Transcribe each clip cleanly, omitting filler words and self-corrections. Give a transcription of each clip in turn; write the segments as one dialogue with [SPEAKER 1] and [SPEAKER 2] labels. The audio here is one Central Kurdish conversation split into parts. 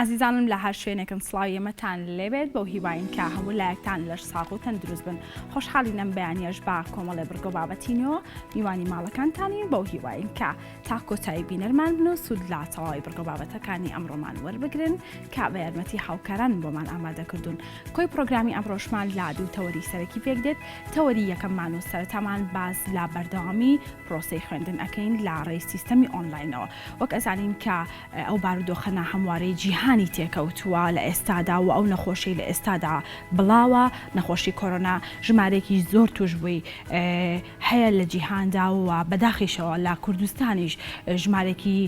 [SPEAKER 1] ئازیزانم لە هەر شوێنێکم سڵاوی ئێمەتان لێبێت بەو هیواین کە هەموو لایەکتان لەش ساغ و تەندروست بن. خۆشحاڵینەم بەیانیەش با کۆمەڵێ بڕگۆ بابەتینەوە میوانی ماڵەکانتانی بەو هیواین کە تا کۆتایی بینەرمان بن و سوود لا تەواوی بڕگۆ بابەتەکانی ئەمڕۆمان وەربگرن کە بە یارمەتی هاوکاران بۆمان ئامادە کردوون. کۆی پرۆگرامی ئەمڕۆشمان لا دوو تەوەری سەرەکی پێک دێت. تەوەری یەکەممان و سەرەتامان باز لا بەردەوامی پرۆسەی خوێندن ئەکەین لا ڕێی سیستەمی ئۆنلاینەوە. وەک ئەزانین کە ئەو بارودۆخە هەموارەی جیهانی تێکەوتووە لە ئێستادا و ئەو نەخۆشی لە ئێستادا بڵاوە نەخۆشی کۆرۆنا ژمارێکی زۆر توشبووی هەیە لە جیهاندا و بەداخیشەوە لە کوردستانیش ژمارێکی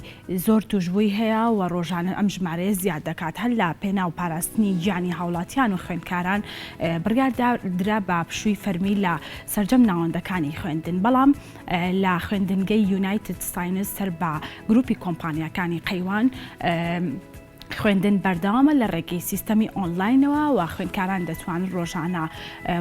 [SPEAKER 1] زۆر توشبووی هەیە و ڕۆژانە ئەم ژمارەیە زیاد دەکات هەر لە پێناو پاراستنی گیانی هاوڵاتیان و خوێندکاران بڕیاردرا بە پشووی فەرمی لە سەرجەم ناوەندەکانی خوێندن. بەڵام لە خوێندنگەی یونایتد ساینس سەر بە گروپی کۆمپانیەکانی قەیوان خوێندن بەردەوامە لە ڕێگەی سیستەمی ئۆنلاینەوە و خوێندکاران دەتوانن ڕۆژانە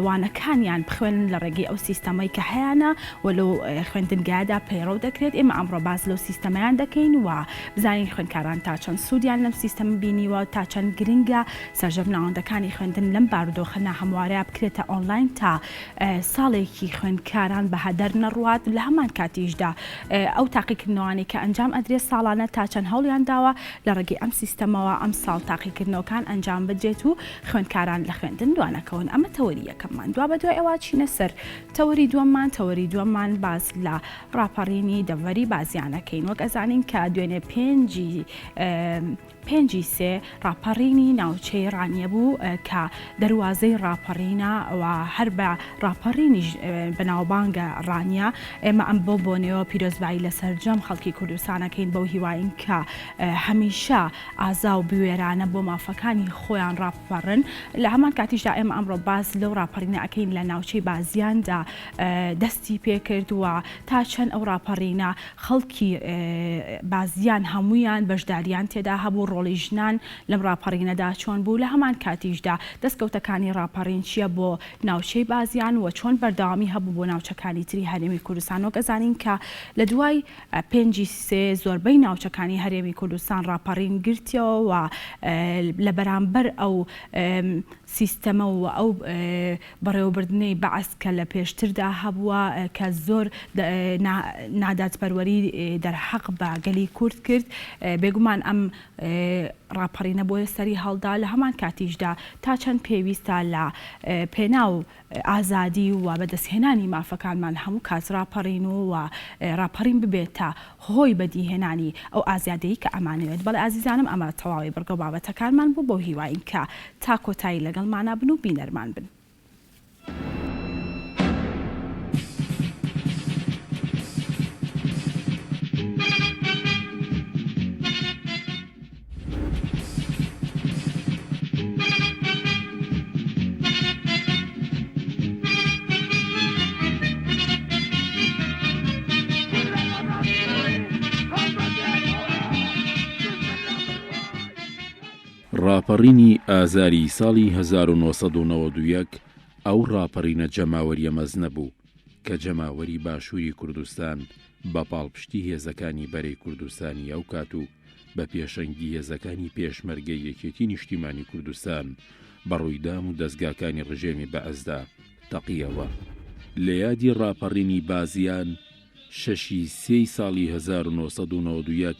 [SPEAKER 1] وانەکانیان بخوێنن لە ڕێگەی ئەو سیستەمەی کە هەیەە وەلو خوێندنگایدا پەیڕەو دەکرێت. ئێمە ئەمڕۆ باز لەو سیستەمەیان دەکەین و بزانین خوێندکاران تا چەند سوودیان لەم سیستەم بینیوە تا چەند گرنگە سەرجەم ناوەندەکانی خوێندن لەم بارودۆخە هەموارەیە بکرێتە ئۆنلاین تا ساڵێکی خوێندکاران بەهەدەر نەڕوات. لە هەمان کاتیشدا ئەو تاقیکردنەوانی کە ئەنجام ئەدرێت ساڵانە تا چەند هەوڵیان داوە لە ڕێگەی ئەم سیستەمە ئەم ساڵ تاقیکردنەوەکان ئەنجام بدرێت و خوێندکاران لە خوێندن دوانەکەون. ئەمە تەوەری یەکەممان. دوا بە دوای ئەوە چینە سەر تەوەری دووەممان باز لە ڕاپەڕینی دەڤەری بازیانەکەین. وەک ئەزانین کە دوێنێ پێنجی سێ ڕاپەڕینی ناوچەی ڕانیە بوو کە دەواازەی ڕاپەڕینە و هەر بە ڕاپەڕینی بەناوبانگە ڕانیە ئێمە ئەم بۆنەوە پیرۆزبایی لە سەرجەم خەڵکی کوردستانەکەین بەو هیواین کە هەمیشە ئازا و بوێرانە بۆ مافەکانی خۆیان ڕاپەڕن. لە هەمان کاتیشدا ئێمە ئەمڕۆ باز لەو ڕاپەڕینە ئەکەین لە ناوچەی بازیاندا دەستی پێکردووە تا چەند ئەو ڕاپەڕینە خەڵکی بازیان هەمویان بەشداریان تێدا هەبوو ڕۆڵی ژنان لەم ڕاپەڕینەدا چۆن بوو. لە هەمان کاتیشدا دەستکەوتەکانی ڕاپەڕین چییە بۆ ناوچەی بازیان و چۆن بەردەوامی هەبوو بۆ ناوچەکانی تری هەرێمی کوردستان. وەک ئەزانین کە لە دوای پێنجی سێ زۆربەی ناوچەکانی هەرێمی کوردستان ڕاپەڕین گرتیەوە و لە بەرامبەر ئەو سیستەمە و ئەو بەڕێوەبردنەی بەعس کە لە پێشتردا هەبووە کە زۆر ناداتپەروەری دەرحەق بە گەلی کورد کرد. بێگومان ئەم ڕاپەڕینە بۆیە سەری هەڵدا. لە هەمان کاتیشدا تا چەند پێویستە لە پێناو ئازادی و بەدەستهێنانی مافەکانمان هەموو کات ڕاپەڕین و ڕاپەڕین ببێت تا هۆی بەدیهێنانی ئەو ئازادەیە کە ئەمانوێت. بەڵێ ئازیزانم ئەمە تەواوی بڕگە بابەتەکانمان بوو بۆ هیواین کە تا کۆتایی لەگەڵمانە بن و بینەرمان بن.
[SPEAKER 2] ڕاپەڕینی ئازاری ساڵی 1991 ئەو ڕاپەڕینە جەماوەریە مەزنە بوو کە جەماوەری باشووری کوردستان بە پاڵپشتی هێزەکانی بەرەی کوردستانی ئەو کات و بە پێشەنگی هێزەکانی پێشمەرگەی یەکێتی نیشتیمانی کوردستان بە ڕوویدام و دەستگاکانی ڕژێمی بەعەزدا تەقیەوە. لە یادی ڕاپەڕینی بازیان 6 ساڵی 1991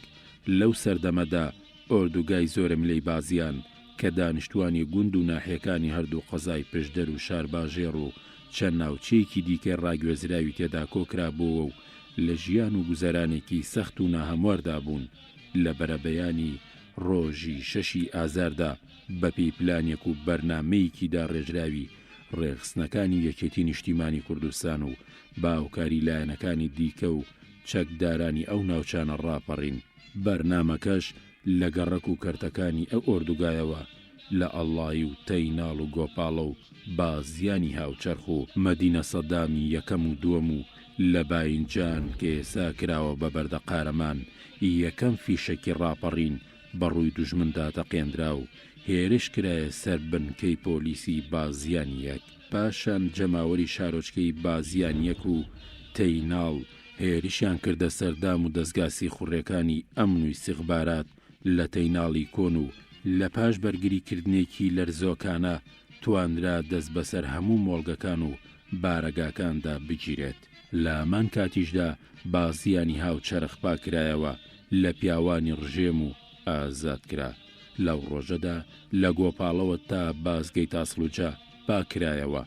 [SPEAKER 2] لەو سەردەمەدا ئۆردوگای زۆرملەی بازیان کە دانیشتوانی گوند و ناحیەکانی هەردوو قەزای پشدەر و شارباژێر و چەند ناوچەیەکی دیکە ڕاگوێزراوی تێدا کۆکرابووە و لە ژیان و گوزەرانێکی سەخت و ناهەمواردا بوون. لە بەرەبەیانی ڕۆژی 6 ئازاردا بەپێی پلانێک و بەرنامەیەکیدا ڕێژراوی ڕێخستنەکانی یەکێتی نیشتیمانی کوردستان و باوکاری لایەنەکانی دیکە و چەکدارانی ئەو ناوچانە ڕاپەڕین. بەرنامەکەش لە گەڕەک و کەرتەکانی ئەو ئۆردوگایەوە لە ئەڵڵای و تەیناڵ و گۆپاڵە و بازیانی هاوچەرخ و مەدینە سەدامی یەکەم و دووەم و لە باینجان کە ئێسا کراوە بە بەردە قارەمان یەکەم فیشەکی ڕاپەڕین بەڕووی دوژمندا تەقێنرا و هێرش کرایە سەر بنکەی پۆلیسی بازیان یەک. پاشان جەماوەری شارۆچکەی بازیان یەک و تەیناڵ هێرشیان کردە سەردام و دەستگاسی خوڕیەکانی ئەمن و استیخبارات لە تەیناڵی کۆن و لە پاش بەرگریکردنێکی لەرزۆکانە توانرا دەست بەسەر هەموو مۆڵگەکان و بارەگاکاندا بگیرێت. لە هەمان کاتیشدا بازیانی هاوچەرخ پاکرایەوە لە پیاوانی ڕژێم و ئازاد کرا. لەو ڕۆژەدا لە گۆپاڵەوە تا بازگەی تاسڵوجە پاکرایەوە،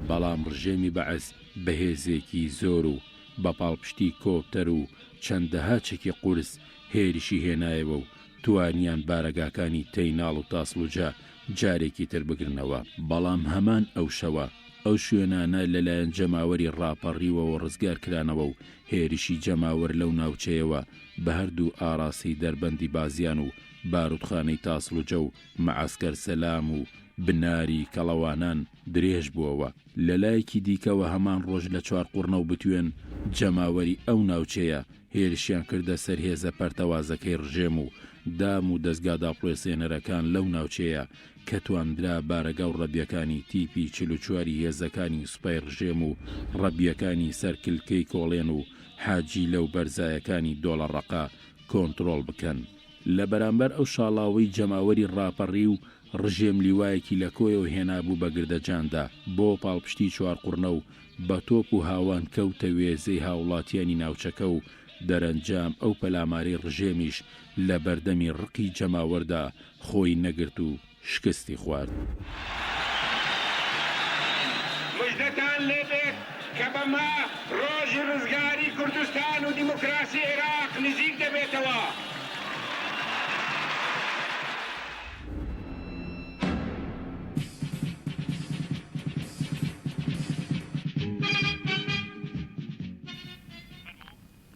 [SPEAKER 2] بەڵام ڕژێمی بەعەس بەهێزێکی زۆر و بە پاڵپشتی کۆپتەر و چەندەها چەکی قورس هێرشی هێنایەوە و توانیان بارەگاکانی تەیناڵ و تاسڵوجە جارێکی تر بگرنەوە. بەڵام هەمان ئەو شەوە ئەو شوێنانە لەلایەن جەماوەری ڕاپەڕیوەوە ڕزگار کرانەوە و هێرشی جەماوەر لەو ناوچەیەوە بە هەردوو ئاراسی دەربەندی بازیان و بارودخانەی تاسڵوجە و مەعەسکەر سەلام و بناری کەڵەوانان درێژ بووەوە. لەلایەکی دیکەوە هەمان ڕۆژ لە چوارقوڕنە و بتوێن جەماوەری ئەو ناوچەیە هێرشیان کردە سەر هێزە پەرتەوازەکەی ڕژێم و دام و دەستگا داپڵێسێنەرەکان لەو ناوچەیە کە تواندرا بارەگا و ڕەبیەکانی تیپی 44 هێزەکانی سوپای ڕژێم و ڕەبیەکانی سەرکلکەی کۆڵێن و حاجی لەو بەرزایەکانی دۆڵەڕەقا کۆنتڕۆڵ بکەن. لە بەرامبەر ئەو شاڵاوی جەماوەری ڕاپەڕی و ڕژێم لیوایەکی لە کۆیەوە هێنابوو بە گردەجاندا بۆ پاڵپشتی چوارقوڕنە و بە تۆپ و هاوان کەوتە وێزەی هاوڵاتیانی ناوچەکە و دەرەنجام ئەو پەلاماری ڕژێمیش لە بەردەمی ڕقی جەماوەردا خۆی نەگرت و شکستی خوارد.
[SPEAKER 3] مژدەتان لێبێت کە بەما ڕۆژی ڕزگاری کوردستان و دیموکراسی عێراق نزیک دەبێتەوە.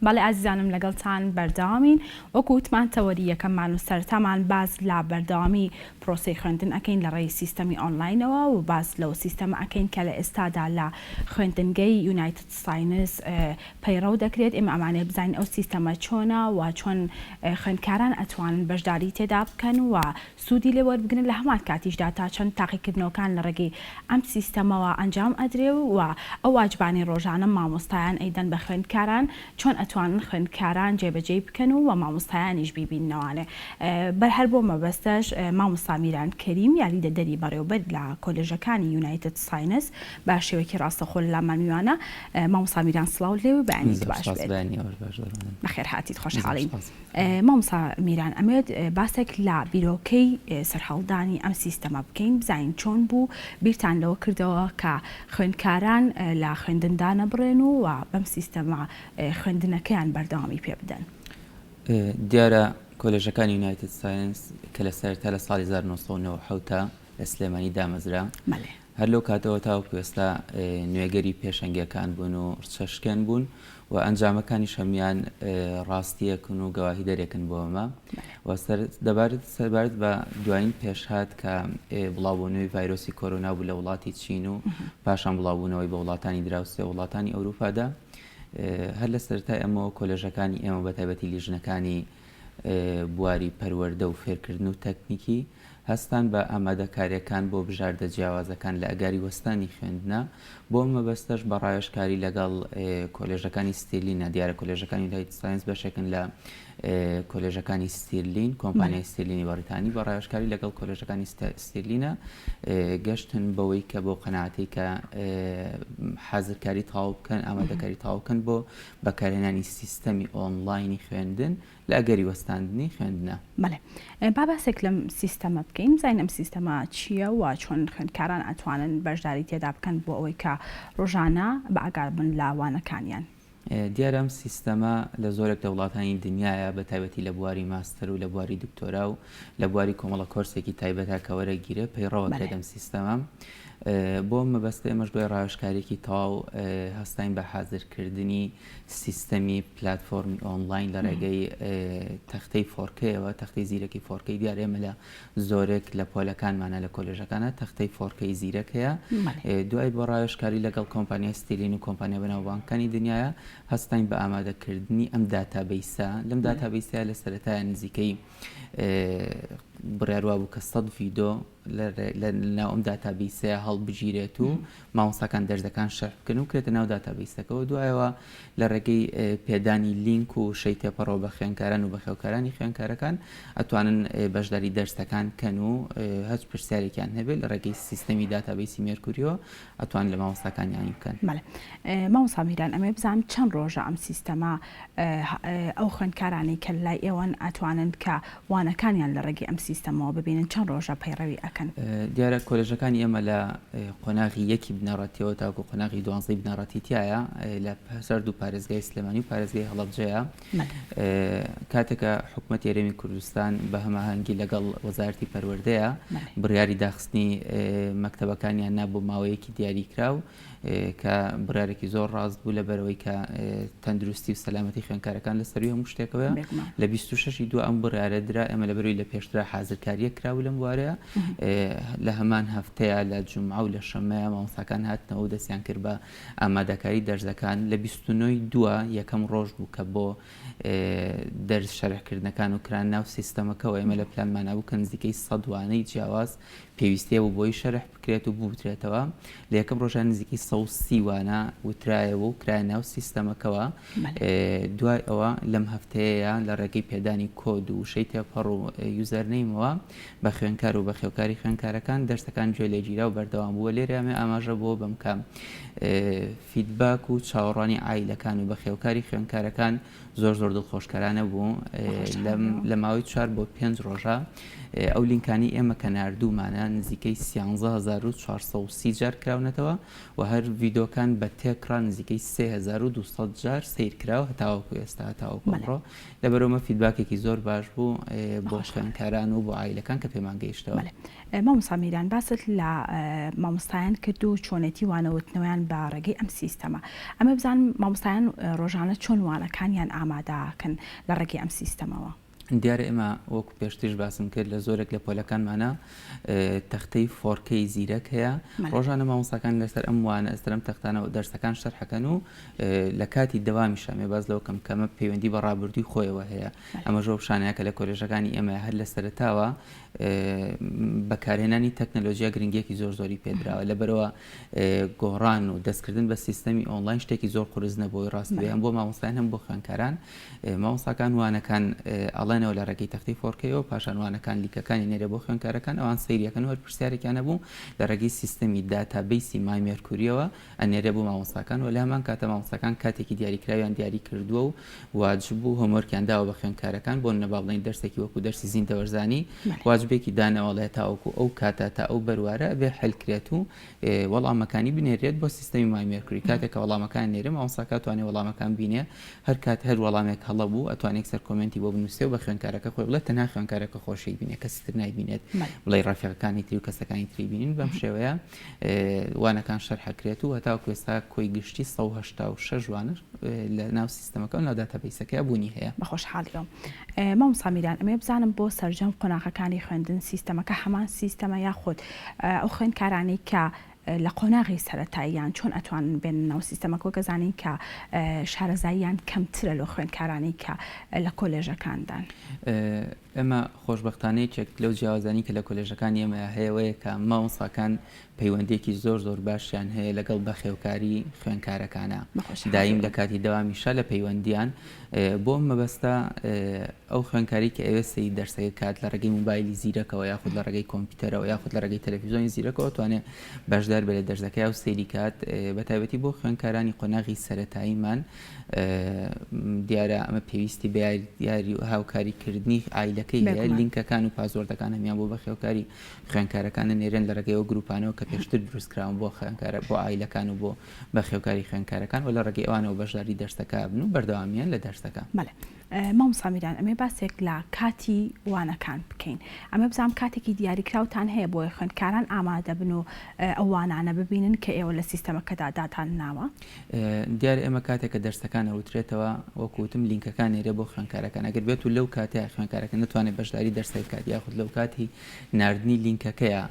[SPEAKER 1] بەڵێ ئازیزانم لەگەڵتان بەردەوامین. وەکو وتمان تەوەری یەکەممان و سەرتامان باز لە بەردەوامی پرۆسەی خوێندن ئەکەین لە ڕێی سیستەمی ئۆنلاینەوە و باز لەو سیستەمە ئەکەین کە لە ئێستادا لە خوێندنگەی یونایتد ساینس پەیڕەو دەکرێت. ئێمە ئەمانێ بزانین ئەو سیستەمە چۆنە و چۆن خوێندکاران ئەتوانن بەشداری تێدا بکەن و سوودی لێ وەربگرن لە هەمان کاتیشدا تا چەند تاقیکردنەوەکان لە ڕێگەی ئەم سیستەمەوە ئەنجام ئەدرێ و ئەو واجبانی ڕۆژانە مامۆستایان ئەیدەن بە خوێندکاران چۆن ئەتوانن خوێندکاران جێبەجێ بکەن و مامۆستایانیش بیبیننەوانێ. بەرهەر بۆ مەبەستەش مامۆستا میران کەریم یاریدەدەری بەڕێوەبەر لە کۆلێژەکانی یونایتد ساینس بە شێوەیەکی ڕاستەخۆ لەمان میوانە. مامۆستا میران سڵاو لێوی بەیانی باش بەخێر هاتیت، خۆشحاڵین. مامۆستا میران ئەمێت باسێک لە بیرۆکەی سەرهەڵدانی ئەم سیستەمە بکەین، بزانین چۆن بوو بیرتان لەوە کردەوە کە خوێندکاران لە خوێندندا نەبڕێن و بەم سیستەمە خوێندنەکەیان بەردەوامی پێ بدەن.
[SPEAKER 4] دیارە کۆلێژەکانی یونایتد ساینس کە لە سەرتا لە ساڵی 1990 لە سلێمانی دامەزرا، هەر لەو کاتەوە تاوەکو ئێستا نوێگەری پێشەنگیەکان بوون و ڕچەشکێن بوون و ئەنجامەکانی شەمیان ڕاستیەکن و گەواهی دەرێکن بۆ ئەمە و سەربارەت بە دوایین پێشهات کە بڵاوبوونەوەی ڤایرۆسی کۆرۆنا بوو لە وڵاتی چین و پاشان بڵاوبوونەوەی بە وڵاتانی دراوسێ وڵاتانی ئەوروپادا. هەر لە سەرەتای ئەمەوە کۆلێژەکانی ئێمە بە تایبەتی لیژنەکانی بواری پەروەردە و فێرکردن و تەکنیکی هەستان بە ئامادەکاریەکان بۆ بژاردە جیاوازەکان لە ئەگاری وەستانی خوێندنە. بۆ مەبەستەش بە ڕایشکاری لەگەڵ کۆلێژەکانی ستیرلینە. دیارە کۆلێژەکانی یونایتد ساینس بەشێکن لە کۆلێژەکانی ستیرلین، کۆمپانیای ستیرلینی بەریتانی، بە ڕایشکاری لەگەڵ کۆلێژەکانی ستیرلینە گەشتن بەوەی کە بۆ قەناعەتی کە حازرکاری تاو بکەن، ئامادەکاری تاو بکەن بۆ بەکارهێنانی سیستەمی ئۆنلاینی خوێندن لە ئەگەری وەستاندنی خوێندنە.
[SPEAKER 1] بەڵێ با باسێک لەم سیستەمە بکەین، بزانین ئەم سیستەمە چییە و چۆن خوێندکاران ئەتوانن بەشداری تێدا بکەن بۆ ئەوەی کە ڕۆژانە بە ئاگار بن لە وانەکانیان.
[SPEAKER 4] دیارە ئەم سیستەمە لە زۆرێک لە وڵاتانی دنیاە بە تایبەتی لە بواری ماستەر و لە بواری دکتۆرا و لە بواری کۆمەڵە کۆرسێکی تایبەتە کە وەرەگیرێ پەیڕەوە کرێت ئەم سیستەمە. بۆ مەبەستە ئێمەش دوای ڕایشکارێکی تاو هەستین بە حازرکردنی سیستەمی پلاتفۆرمی ئۆنلاین لە ڕێگەی تەختەی فۆرکەیەوە، تەختەی زیرەکی فۆرکەی. دیارە ئێمە لە زۆرێک لە پۆلەکانمانە لە کۆلێژەکانە تەختەی فۆرکەی زیرەکەیە. دوای بۆ ڕایشکاری لەگەڵ کۆمپانیای ستیرلین و کۆمپانیا بەناوبانگەکانی دنیاە هەستین بە ئامادەکردنی ئەم داتابیسە. لەم داتابیسە لە سەرەتایە نزیکەی بڕیاروا بوو کە 100 ڤیدۆ لە ناو ئەم داتابیسەیە هەڵبژیرێت و مامۆستاکان دەرزەکان شەرح بکەن و کرێتە ناو داتابیسەکەەوە. دوایەوە لە ڕێگەی پێدانی لینک و شەی تێپەڕەوە بە خوێنکاران و بە خێوکارانی خوێنکارەکان ئەتوانن بەشداری دەرسەکان کەن و هەچ پرسیارێکیان هەبێت لە ڕێگەی سیستەمی داتابیسی مێرکوریەوە ئەتوان لە مامۆستاکانیانی بکەن.
[SPEAKER 1] مامۆستا میران ئەمێ بزانم چەند ڕۆژە ئەم سیستەما ئەو خوێنکارانی کە لای ئێوەن ئەتوانن کە وانەکانیان لە ڕێگەی ئەم سیستەمەوە ببینن چەند ڕۆژە پەیڕەوی ئەکەن؟
[SPEAKER 4] دیارە کۆلێژەکانی ئێمە لە قۆناغی یەکی بنەڕەتیەوە تاکو قۆناغی 12 بنەڕەتیتیایە لە سەرد و پارێزگای سلێمانی و پارێزگای هەڵەبجەیە. کاتێکە حکوومەتی هەرێمی کوردستان بە هەماهەنگی لەگەڵ وەزارەتی پەروەردەیە بڕیاری داخستنی مەکتەبەکانیان نا بۆ ماوەیەکی دیاریکراو کە بڕارێکی زۆر ڕاست بوو لە بەرەوەی کە تەندروستی و سەلامەتی خوێنکارەکان لە سەروی هەموو شتێکەوە لە 26 دو ئەم بڕارە درا ئەمە لە بەرەوەی لە پێشترا حازرکاریە کراوە لەم وارەیە. لە هەمان هەفتەیە لە جومعە و لە شەمەیە مامۆستاکان هاتنەوە و دەستیان کرد بە ئامادەکاری دەرزەکان. لە 29 دووە یەکەم ڕۆژ بوو کە بۆ دەرز شەرحکردنەکان و کران ناو سیستەمەکەەوە. ئێمە لە پلانمانە بوو کە نزیکەی 100 وانەی جیاواز پێویستیە بوو بۆی شەرح بکرێت و بوترێتەوە. لە یەکەم ڕۆژان نزیکی 130 وانە وترایەوە و کرای ناو سیستەمەکەەوە. دوای ئەوە لەم هەفتەیە لە ڕێگەی پێدانی کۆد و شەی تێپەڕ و یوزەرنەیمەوە بە خوێنکار و بە خێوکاری خوێنکارەکان دەرسەکان گوێ لێگیرا و بەردەوام بووە. لێرە ئەمێ ئاماژە بۆ بەم کام فیدباک و چاوەڕوانی ئایلەکان و بە خێوکاری خوێنکارەکان زۆر دڵخۆشکارانە بوو. لە ماوەی 4 بۆ 5 ڕۆژە ئەو لینکانی ئێمە کە ناردوومانە نزیکەی 13430 جار کراونەتەوە و هەر ڤیدۆکان بە تێکرا نزیکەی 3200 جار سیرکراوە هەتاوەکو ئێستا هەتاوەکو ئەمڕۆ. لەبەرەوەمە فیدباکێکی زۆر باش بوو بۆ خوێنکاران و بۆ ئایلەکان کە پێمان گەیشتەوە.
[SPEAKER 1] مامۆستا میران باست لە مامۆستایان کرد و چۆنێتی وانەوتنەوەیان بە ڕێگەی ئەم سیستەمە. ئەمە بزانم مامۆستایان ڕۆژانە چۆن وانەکانیان ئامادەکەن لە ڕێگەی ئەم سیستەمەوە؟
[SPEAKER 4] دیارە ئێمە وەکو پێشترش باسم کرد لە زۆرێک لە پۆلەکانمانە تەختەی 4K زیرەک هەیە. ڕۆژانە مامۆستاکان لەسەر ئەم وانە ئەستەرم تەختانەوە دەرسەکان شەرحەکەن و لە کاتی دەوامیشە مێباز لەوە کەمە پەیوەندی بە ڕابردووی خۆیەوە هەیە. ئەمە ژۆ شانەیەکە لە کۆلێژەکانی ئێمە هەر لە سەرتاوە بەکارهێنانی تەکنەلۆژیا گرنگیەکی زۆری پێدراوە. لەبەرەوە گۆڕان و دەستکردن بە سیستەمی ئۆنلاین شتێکی زۆر قورس نەبووی ڕاستی هەم بۆ مامۆستایان هەم بۆ خوێنکاران. مامۆستاکان وانەکان ئەڵێنەوە لە ڕێگەی تەختی 4Kەوە پاشان وانەکان لیکەکانی نێرە بۆ خوێنکارەکان ئەوان سەیریەکەن و هەر پرسیارێکیان هەبوو لە ڕێگەی سیستەمی داتابیسی مای مێرکوریەوە ئەنێرە بۆ مامۆستاکان و لە هەمان کاتە مامۆستاکان کاتێکی دیاریکراویان دیاری کردووە و واجب بوو هۆمۆرکیان داوە بە خوێنکارەکان بۆ نەباڵین دەرسێکی وەکو دەرسی زیندە وەرزانی واجبێکی دانەوەڵێ تاوەکو ئەو کاتە تا ئەو بەروارە بێ حلکرێت و وەڵامەکانی بنێرێت بۆ سیستەمی مای مێرکوری. کاتێکە وەڵامەکان نێرە مامۆستاکە توانێت وەڵامەکان بینێ هەر کات هەر وەڵامێک هەڵە بوو ئەتوانێت سەر کۆمنتی بۆ بنووسێ و بە خوێنکارەکە خۆی بڵێت تەنها خوێنکارەکە خۆشی بینێت کەستر نایبینێت بڵێ ڕافیەکانی تری و کەسەکانی تری بینین. بەم شێوەیە وانەکان شەرحەکرێت و هەتاوەکو ئێستا کۆی گشتی 186 وانە لە ناو سیستەمەکە و ناو داتابیسەکە بوونی هەیە.
[SPEAKER 1] بەخۆشحاڵیەوە. مامۆستا میران ئەمێ بزانم بۆ سەرجەم قۆناغەکانی خوێندن سیستەمەکە هەمان سیستەمە یاخود ئەو خوێندکارانی کە لە قۆناغی سەرەتاییان چۆن ئەتوانن بێن ناو سیستەمەکە گەزانین کە شارەزاییان کەمترە لە خوێندکارانی کە لە کۆلێژەکاندان؟
[SPEAKER 4] ئەمە خۆشبەختانەیەکێک لەو جیاوازانی کە لە کۆلێژەکانی ئێمە هەیەوەیە کە مامۆستاکان پەیوەندێکی زۆر باشیان هەیە لەگەڵ بەخێوکاری خوێنکارەکانە. دایم لە کاتی دەوامیشە لە پەیوەندیان بۆ مەبەستە ئەو خوێنکاری کە ئێوە سەی دەرسەکە کات لە ڕێگەی موبایلی زیرەکەەوە یاخود لە ڕێگەی کۆمپیوتەرەوە یاخود لە ڕێگەی تەلەڤیزۆنی زیرەکەەوە توانێت بەشدار بێت لە دەرسەکەی و سەیری کات بە تایبەتی بۆ خوێنکارانی قۆناغی سەرەتاییمان دیارە ئەمە پێویستی بە یاری و هاوکاریکردنی ئایلەکەی هەیە. لینکەکان و پازۆردەکان هەمیان بۆ بەخێوکاری خوێنکارەکانە نێرێن لە ڕێگەیەوە گروپانەوە کە پێشتر دروستکراون بۆ خوێنکارە بۆ ئایلەکان و بۆ بەخێوکاری خوێنکارەکان و لە ڕێگەی ئەوانەوە بەشداری دەرسەکە بن و بەردەوامیان لە دەرسەکە.
[SPEAKER 1] مامۆستا میران ئەمێ باسێک لە کاتی وانەکان بکەین. ئەمە بزانم کاتێکی دیاریکراوتان هەیە بۆی خوێندکاران ئامادە بن و ئەو وانانە ببینن کە ئێوە لە سیستەمەکەدا داتان ناوە؟
[SPEAKER 4] دیارە ئێمە کاتێکە دەرسەکان ئەوترێتەوە وەکوتم لینکەکان نێرە بۆ خوێنکارەکان ئەگەر بێت و لەو کاتەیە خوێنکارەکە نتوانێت بەشداری دەرسەکە کات یاخود لەو کاتی ناردنی لینکەکەیە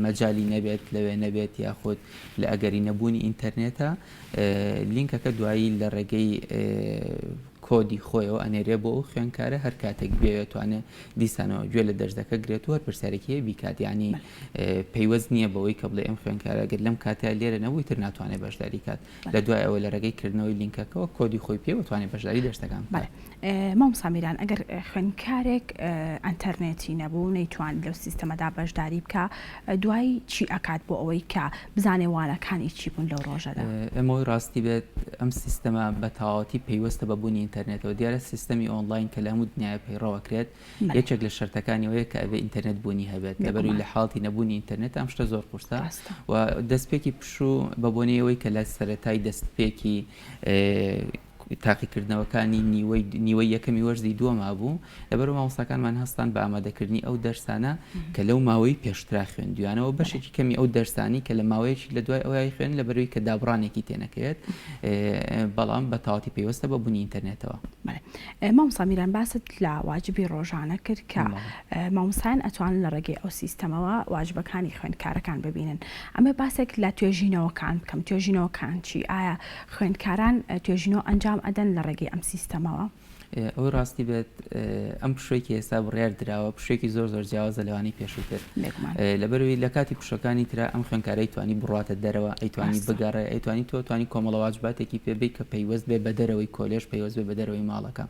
[SPEAKER 4] مەجای نەبێت لەوێ نەبێت یاخود لە ئەگەری نەبوونی ئینتەرنێتە لینکەکە دوایی لە ڕێگەی کۆدی خۆیەوە ئەنێرێ بۆ ئەو خوێندکارە هەر کاتێک بێتوانێت دیسانەوە گوێ لە دەرزەکە گرێت و هەر پرسیارێکی بیکات ینی پەیوەست نییە بەوەی کە بڵێ ئەم خوێندکارە گەر لەم کاتیا لێرە نەبووی تر ناتوانێت بەشداری کات لە دوای ئەوە لە ڕێگەی کردنەوەی لینکەکەەوە کۆدی خۆی پێوەتوانێت بەشداری دەرسەکان.
[SPEAKER 1] مامۆستا میران ئەگەر خوێندکارێک ئەنتەرنێتی نەبوو نەیتوان لەو سیستەمەدا بەشداری بکە دوای چی ئەکات بۆ ئەوەی کە بزانێ وانەکانی چی بوون لەو ڕۆژەدا؟
[SPEAKER 4] ئەمەوەی ڕاستی بێت ئەم سیستەمە بە تەواوەتی پێیوەستە بە بوونی ئینتەرنێتەوە دیارە سیستەمی ئۆنلاین کە لە هەموو دنیای پەیڕەوەکرێت یەکێک لە شەرتەکانیەوەیە کە ئەبێ ئینتەرنێت بوونی هەبێت لەبەروی لە حاڵی نەبوونی ئینتەرنێت ئەم شتە زۆر قورسە و دەستپێکی پشوو بە بۆنەوەی کە لە سەرەتای دەستپێکی تاقیکردنەوەکانی نیوەی یەکەمی وەرزی دووەما بوو لەبەرەوە مامۆستاکانمان هەستان بە ئامادەکردنی ئەو دەرسانە کە لەو ماوەی پێشترا خوێندویانەوە بەشێکی کەمی ئەو دەرسانی کە لە ماوەیەکی لە دوای ئەوای خوێن لەبەروی کە دابڕانێکی تێنەکەوێت بەڵام بە تەواوەتی پێوەستە بە بوونی ئینتەرنێتەوە.
[SPEAKER 1] مامۆستا میران باست لە واجبی ڕۆژانە کرد کە مامۆستایان ئەتوانن لە ڕێگەی ئەو سیستەمەوە واجبەکانی خوێندکارەکان ببینن. ئەمە باسێک لە توێژینەوەکان بکەم. توێژینەوەکان چی؟ ئایا خوێندکاران توێژینەوە ئەنجام ئەدەن لە ڕێگەی ئەم سیستەمەوە؟
[SPEAKER 4] ئەو ڕاستی بێت ئەم پشوێکی ئێستا بڕیار درراوە پشێکی زۆر زۆر جیاوازە لەوانی پێشووتر لەبەروی لە کاتی پشەکانی تررا ئەم خوێنکارە ئەیتوانی بڕاتە دەرەوە ئەیتوانی بگەڕێ ئەیتوانی تۆتوانی کۆمەڵە واجباتێکی پێبێت کە پەیوەست بێ بە دەرەوەی کۆلێژ پەیوەست بێ بە دەرەوەی ماڵەکە.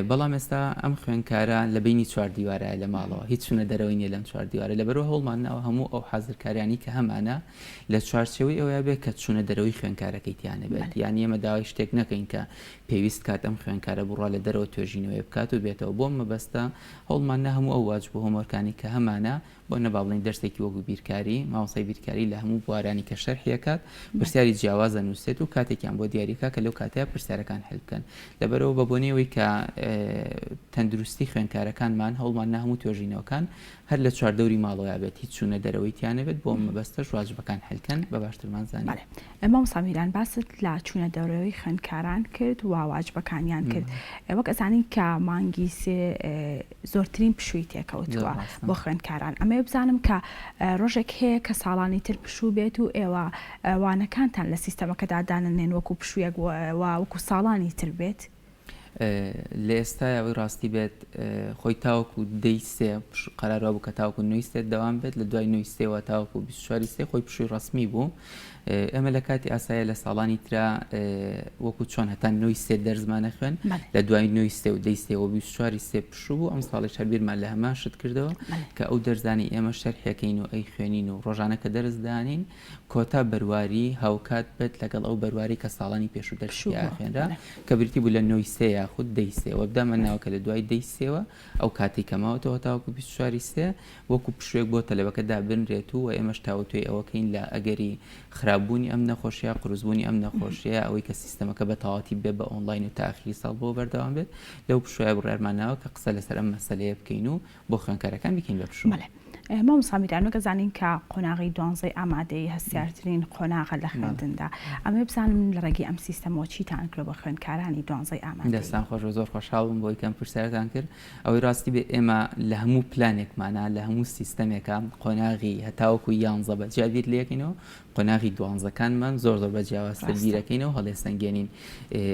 [SPEAKER 4] بەڵام ئێستا ئەم خوێنکارە لە بینی چواردیوارە لە ماڵەوە هیچ شونە دەرەوەی نیە لەم چواردیوارە لەبەرەوە هەوڵمانەوە هەموو ئەو حازرکاریانی کە هەمانە لە چوارچێوەی ئەوە بێت کە چونە دەرەوەی خوێنکارەکەی تیانە بێت یان ئێمە داوای شتێک نەکەین کە پێویست کات ئەم خوێنکارە بڕوا لە دەرەوە توێژینەوە بکات و بێتەوە بۆ مەبەستە هەوڵمانە هەموو ئەو واجب بۆ هۆمۆرکانی کە هەمانە بۆ نەباڵین دەرسێکی وەکو بیرکاری مامۆستای بیرکاری لە هەموو بوارانی کە شەرحیەکات پرسیاری جیاوازە نووسێت و کاتێکیان بۆ دیاریکە کە لەو کاتەیە پرسیارەکان هەل بکەن لەبەرەوە بە بۆنەوەی کە تەندروستی خوێنکارەکانمان هەوڵمانە هەموو توێژینەوەکان هەر لە چواردەوری ماڵەوە بێت هیچ چوونە دەرەوەی تیانەبێت بۆ مەبەستەش واجبەکان هەلکەن بە باشترمان زانین.
[SPEAKER 1] مامۆستا میران باست لە چوونە دەرەوەی خوێنکاران کرد و واجبەکانیان کرد وەک ئەزانین کە مانگی سێ زۆرترین پشووی تێکەوتووە بۆ خوێندکاران. ئەمە بزانم کە ڕۆژێک هەیە کە ساڵانی تر پشوو بێت و ئێوە وانەکانتان لە سیستەمەکەدا دانەنێن وەکو پشوویەک وەکو ساڵانی تر بێت؟
[SPEAKER 4] لە ئێستایەوەی ڕاستی بێت خۆی تاوەکو دەی سێ قەراروا بوو کە تاوەکو نوێی سێ دەوام بێت لە دوای نوێی سێوە تاوەکو 24 سێ خۆی پشووی ڕسمی بوو. ئەمە لە کاتی ئاسایە لە ساڵانی ترا وەکو چۆن هەتا نوێی سێ دەرزمانە خوێن لە دوای نوێی سێ و دەی سێ و 24 سێ پشوو بوو ئەم ساڵی شەربیرمان لە هەمان شت کردەوە کە ئەو دەرزانی ئێمە شەرحەکەین و ئەی خوێنین و ڕۆژانە کە دەرزدانین کۆتا بەرواری هاوکات بێت لەگەڵ ئەو بەرواری کە ساڵانی پێشوو دەرشی خوێنرا کە بریتی بوو لە نوێی سێ یاخود دەی سێ و بدامە ناوکە لە دوای دەی سێوە ئەو کاتی کەماوەتەوە تاوەکو 24 سێ وەکو پشوێک بۆ تەلەبەکەدا بنرێت و ئێمەش تاوەتوی ئەوەکەین لە ئەگەری خراپبوونی ئەم نەخۆشیە قروزبوونی ئەم نەخۆشیە ئەوەی کە سیستەمەکە بە تەواوەتی بێ بە ئۆنلاین و تاخیری ساڵ بۆ بەردەوام بێت لەو پشوایە بڕێرماناوە کە قسە لەسەر ئەم مەسەلەیە بکەین و بۆ خوێنکارەکان بکەین بە پشوو.
[SPEAKER 1] مامۆستا میران وەک ئەزانین کە قۆناغی 12 ئامادەی هەستیارترین قۆناغە لە خوێندندا ئەمە بزانم لە ڕێگەی ئەم سیستەمەوە چیتان کرد بە خوێندکارانی 12 ئامادە؟
[SPEAKER 4] دەستان خۆش زۆر خۆشحاڵم بۆی کەم پرسیارتان کرد ئەوەی ڕاستی بێ ئێمە لە هەموو پلانێکمانە لە هەموو سیستەمێکە قۆناغی هەتاوەکو 11 بەجیا بیر لەکەینەوە قۆناغی 12کانمان زۆر زۆر بە جیاوازتر بیرەکەینەوە هەڵێسەنگێنین.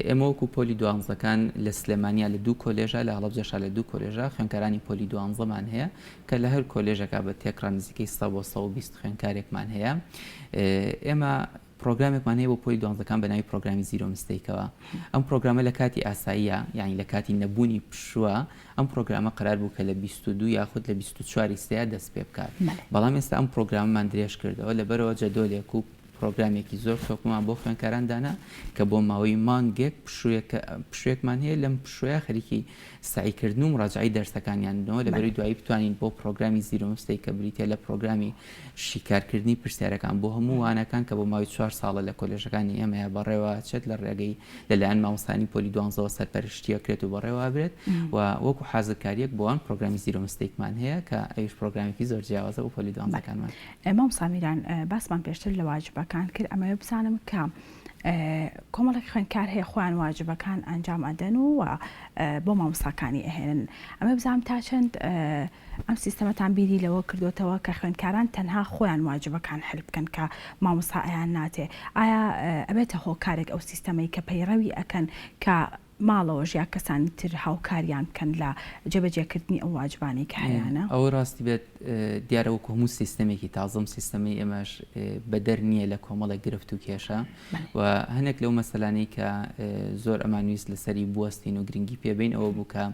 [SPEAKER 4] ئێمە وەکو پۆلی 12کان لە سلێمانیا لە 2 کۆلێژە لە هەڵەبجەشا لە 2 کۆلێژە خوێندکارانی پۆلی 12مان هەیە کە لە هەر کۆلێژەکە بە تێکڕان نزیکەی 100 بۆ 120 خوێندکارێکمان هەیە. ئێمە پرۆگرامێکمان هەیە بۆ پۆلی 12کان بە ناوی پرۆگرامی زیرۆ مستەیکەوە. ئەم پرۆگرامە لە کاتی ئاساییە یعنی لە کاتی نەبوونی پشووە ئەم پرۆگرامە قرار بوو کە لە 22 یاخود لە 24 سێ دەست پێ بکات. بەڵام ئێستا ئەم پرۆگراممان درێژ کردەوە لەبەرەوە جەدۆلێک و پرۆگرامێکی زۆر تۆپمان بۆ خوێندکاراندانا کە بۆ ماوەی مانگێک پشوێکمان هەیە لەم پشوەیە خەریکی سعیکردن و مراجعی دەرسەکانیانەوە لەبەری دوایی بتوانین بۆ پرۆگرامی زیرۆ مستەی کە بریتە لە پرۆگرامی شیکارکردنی پرسیارەکان بۆ هەموو وانەکان کە بۆ ماوەی 4 ساڵە لە کۆلێژەکانی ئێمەیە بەڕێوە چێت لە ڕێگەی لەلایەن مامۆستانی پۆلی 12 سەرپەرشتیەکرێت و بەڕێوە بێت و وەکو حازرکاریەک بۆ ئەم پرۆگرامی زیرۆ مستەیکمان هەیە کە ئەویش پرۆگرامێکی زۆر جیاوازە بۆ پۆلی 12کانمان.
[SPEAKER 1] مامۆستا میران باسمان پێشتر لە واجبەکان کرد ئەمە بزانم کە کۆمەڵێک خوێندکار هەیە خۆیان واجبەکان ئەنجام ئەدەن و بۆ مامۆستاکانی ئەهێنن. ئەمە بزانم تا چەند ئەم سیستەمەتان بیری لەوە کردوتەوە کە خوێندکاران تەنها خۆیان واجبەکان حل بکەن کە مامۆستا ئەیان ناتێ. ئایا ئەبێتە هۆکارێک ئەو سیستەمەی کە پەیڕەوی ئەکەن کە ماڵەوە ژیا کەسانی تر هاوکاریان بکەن لە جێبەجێکردنی ئەو واجبانی کە هەیەە
[SPEAKER 4] ئەو ڕاستی بێت دیارەوە هەموو سیستەمێکی تازم سیستەمی ئێمەش بەدەر نییە لە کۆمەڵێک گرفت و کێشە و هەنێک لەو مەسەلانەی کە زۆر ئەمانویست لەسەری بوەستین و گرنگی پێبین ئەوە بوو کە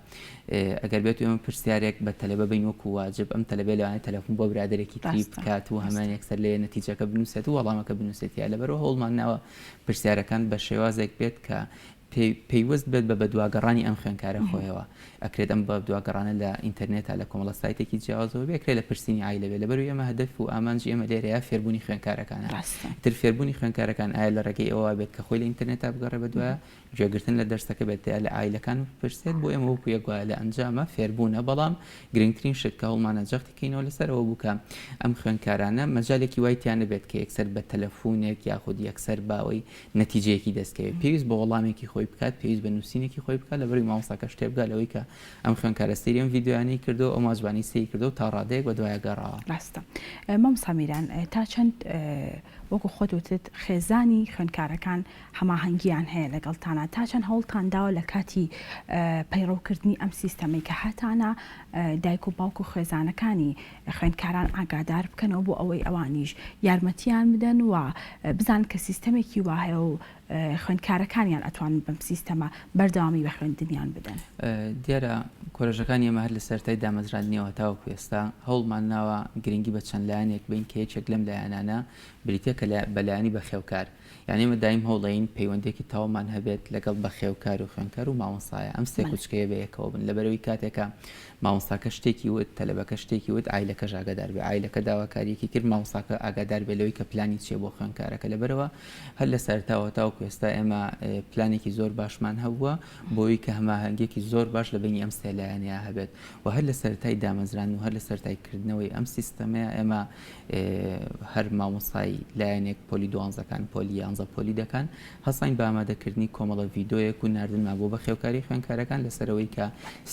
[SPEAKER 4] ئەگەر بێت ئێمە پرسیارێک بە تەلەبە بین وەکو واجب ئەم تەلەبێ لەوانێت تەلەفۆن بۆ برادێکی تری بکات و هەمان یەکسەر لێ نەتیجەکە بنووسێت و وەڵامەکە بنووسێت یا لەبەرەوە هەوڵمان ناوە پرسیارەکان بە شێوازێک بێت کە پێیوەست بێت بە بەدواگەڕانی ئەم خوێنکارە خۆیەوە ئەکرێت ئەم بە دواگەڕانە لە ئینتەرنێتە لە کۆمەڵە سایتێکی جیاوازەوە بێکرێت لە پرسینی ئایلە بێت لەبەر ئێمە هەدەف و ئامانجی ئێمە لێرەیە فێربوونی خوێنکارەکانە تر فێربوونی خوێنکارەکان ئایا لە ڕێگەی ئەوە بێت کە خۆی لە ئینتەرنێتە بگەڕێ بەدوایە گوێگرتن لە دەرسەکە بێت لە ئایلەکان پرسێت بۆ ئێمە وەکو یەکوایە لە ئەنجامە فێربوونە بەڵام گرنگترین شت کە هەوڵمانە جەختیکەینەوە لەسەرەوە بووکە ئەم خوێنکارانە مەجالێکی وایتیان نەبێت کە یەکسەر بە تەلەفۆنێک یاخود یەکسەر باوەی نەتیجەیەکی دەستکەوێت پێویست بە وەڵامێکی خۆی بکات پێویست بە نووسینێکی خۆی بکات لەبەری مامۆستاکە شتێ بگات لەوەی کە ئەم خوێنکارە سەیری ئەم ڤیدیۆیانەی کردو ئەو ماجبانی سەیری کردو تا ڕادەیەک بە دوایە گەڕاوە.
[SPEAKER 1] ڕاستە مامۆستا میران تا چەند وەکو خۆت وتت خێزانی خوێنکارەکان هەماهەنگیان هەیە لەگەڵتانە تا چەند هەوڵتان داوە لە کاتی پەیڕەوکردنی ئەم سیستەمەی کە هاتانە دایک و باوک و خێزانەکانی خوێنکاران ئاگادار بکەنەوە بۆ ئەوەی ئەوانیش یارمەتیان بدەن و بزان کە سیستەمێکی وایە و خوێنکارەکانیان ئەتوانن بەم سیستەمە بەردەوامی بە خوێندنیان بدەن.
[SPEAKER 4] دیارە کۆرەژەکانی ئێمە هەر لە سەرەتای دامەزراندنیەوە تاوەکو ئێستا هەوڵمان ناوە گرنگی بە چەند لایەنێک بین کە یەکێک لەم لایەنانە بریتە کە بەلایانی بەخێوکار یعنی ئێمە دایم هەوڵەین پەیوەندێکی تاوامان هەبێت لەگەڵ بەخێوکار و خوێنکار و مامۆستایە ئەم سێ کوچکەیە بە یەکەوە بن لەبەرەوەی کاتێکە مامۆستاکە شتێکی وت تەلەبەکە شتێکی وت ئایلەکەش ئاگادار بێ ئایلەکە داواکاریەکی کرد مامۆستاکە ئاگادار بێ لەوەی کە پلانی چیە بۆ خوێنکارەکە لەبەرەوە هەر لە سەرتاوە تاوەکو ئێستا ئێمە پلانێکی زۆر باشمان هەبووە بۆی کە هەماهەنگێکی زۆر باش لە بینی ئەم سێ لایەنەیە هەبێت و هەر لە سەرەتای دامەزران و هەر لە سەرەتایکردنەوەی ئەم سیستەمەیە ئێمە هەر مامۆستای لایەنێک پۆلی دوانزەکان پۆلی یانزە پۆلی دەکەن هەستین بە ئامادەکردنی کۆمەڵە ڤیدۆیەک و ناردنمان بۆ بەخێوکاری خوێنکارەکان لەسەرەوەی کە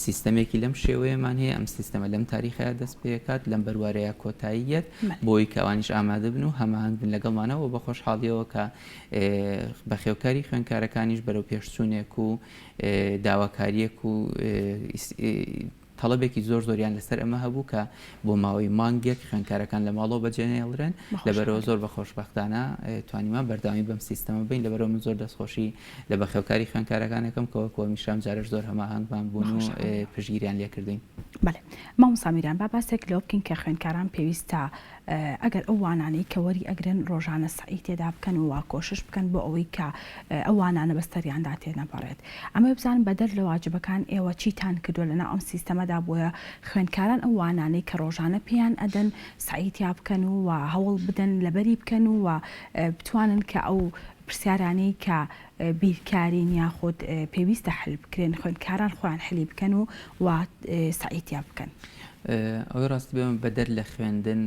[SPEAKER 4] سیستەمێکی لەم شێوەیەمان هەیە ئەم سیستەمە لەم تاریخەیە دەست پێکات لەم بەروارەیە کۆتاییەت بۆی کە ئەوانیش ئامادە بن و هەماهەنگ بن لەگەڵمانەوە بە خۆشحاڵیەوە کە بەخێوکاری خوێنکارەکانیش بەرەو پێشچوونێک و داواکاریەک و تەڵەبێکی زۆر زۆریان لەسەر ئەمە هەبوو کە بۆ ماوەی مانگێک خوێنکارەکان لە ماڵەوە بەجێنێڵرێن لەبەرەوە زۆر بە خۆشبەختانە توانیمان بەرداوامی بەم سیستەمە بین لەبەرەوە من زۆر دەستخۆشی لە بەخێوکاری خوێنکارەکانەکەم کەوە میشام جارش زۆر هەماهەنگمان بوون و پشگیریان لێکردین.
[SPEAKER 1] بەڵێ مامۆستا میران با باسێک لەوە بکەین کە خوێنکاران پێویستە ئەگەر ئەو وانانەی کە وەری ئەگرن ڕۆژانە سعی تێدا بکەن و کۆشش بکەن بۆ ئەوەی کە ئەو وانانە بەستەریاندا تێنەپەڕێت ئەمە بزان بەدەر لە واجبەکان ئێوە چیتان کردووە لەناو ئەم سیستەمەدا بۆیە خوێنکاران ئەو وانانەی کە ڕۆژانە پێیان ئەدەن سعیتیا بکەن و هەوڵ بدەن لەبەری بکەن و بتوانن کە ئەو پرسیارانەی کە بیرکارین یاخود پێویستە حل بکرێن خوێنکاران خۆیان حلی بکەن و سعیتیا بکەن.
[SPEAKER 4] ئەوەی ڕاستی بێمە بەدەر لە خوێندن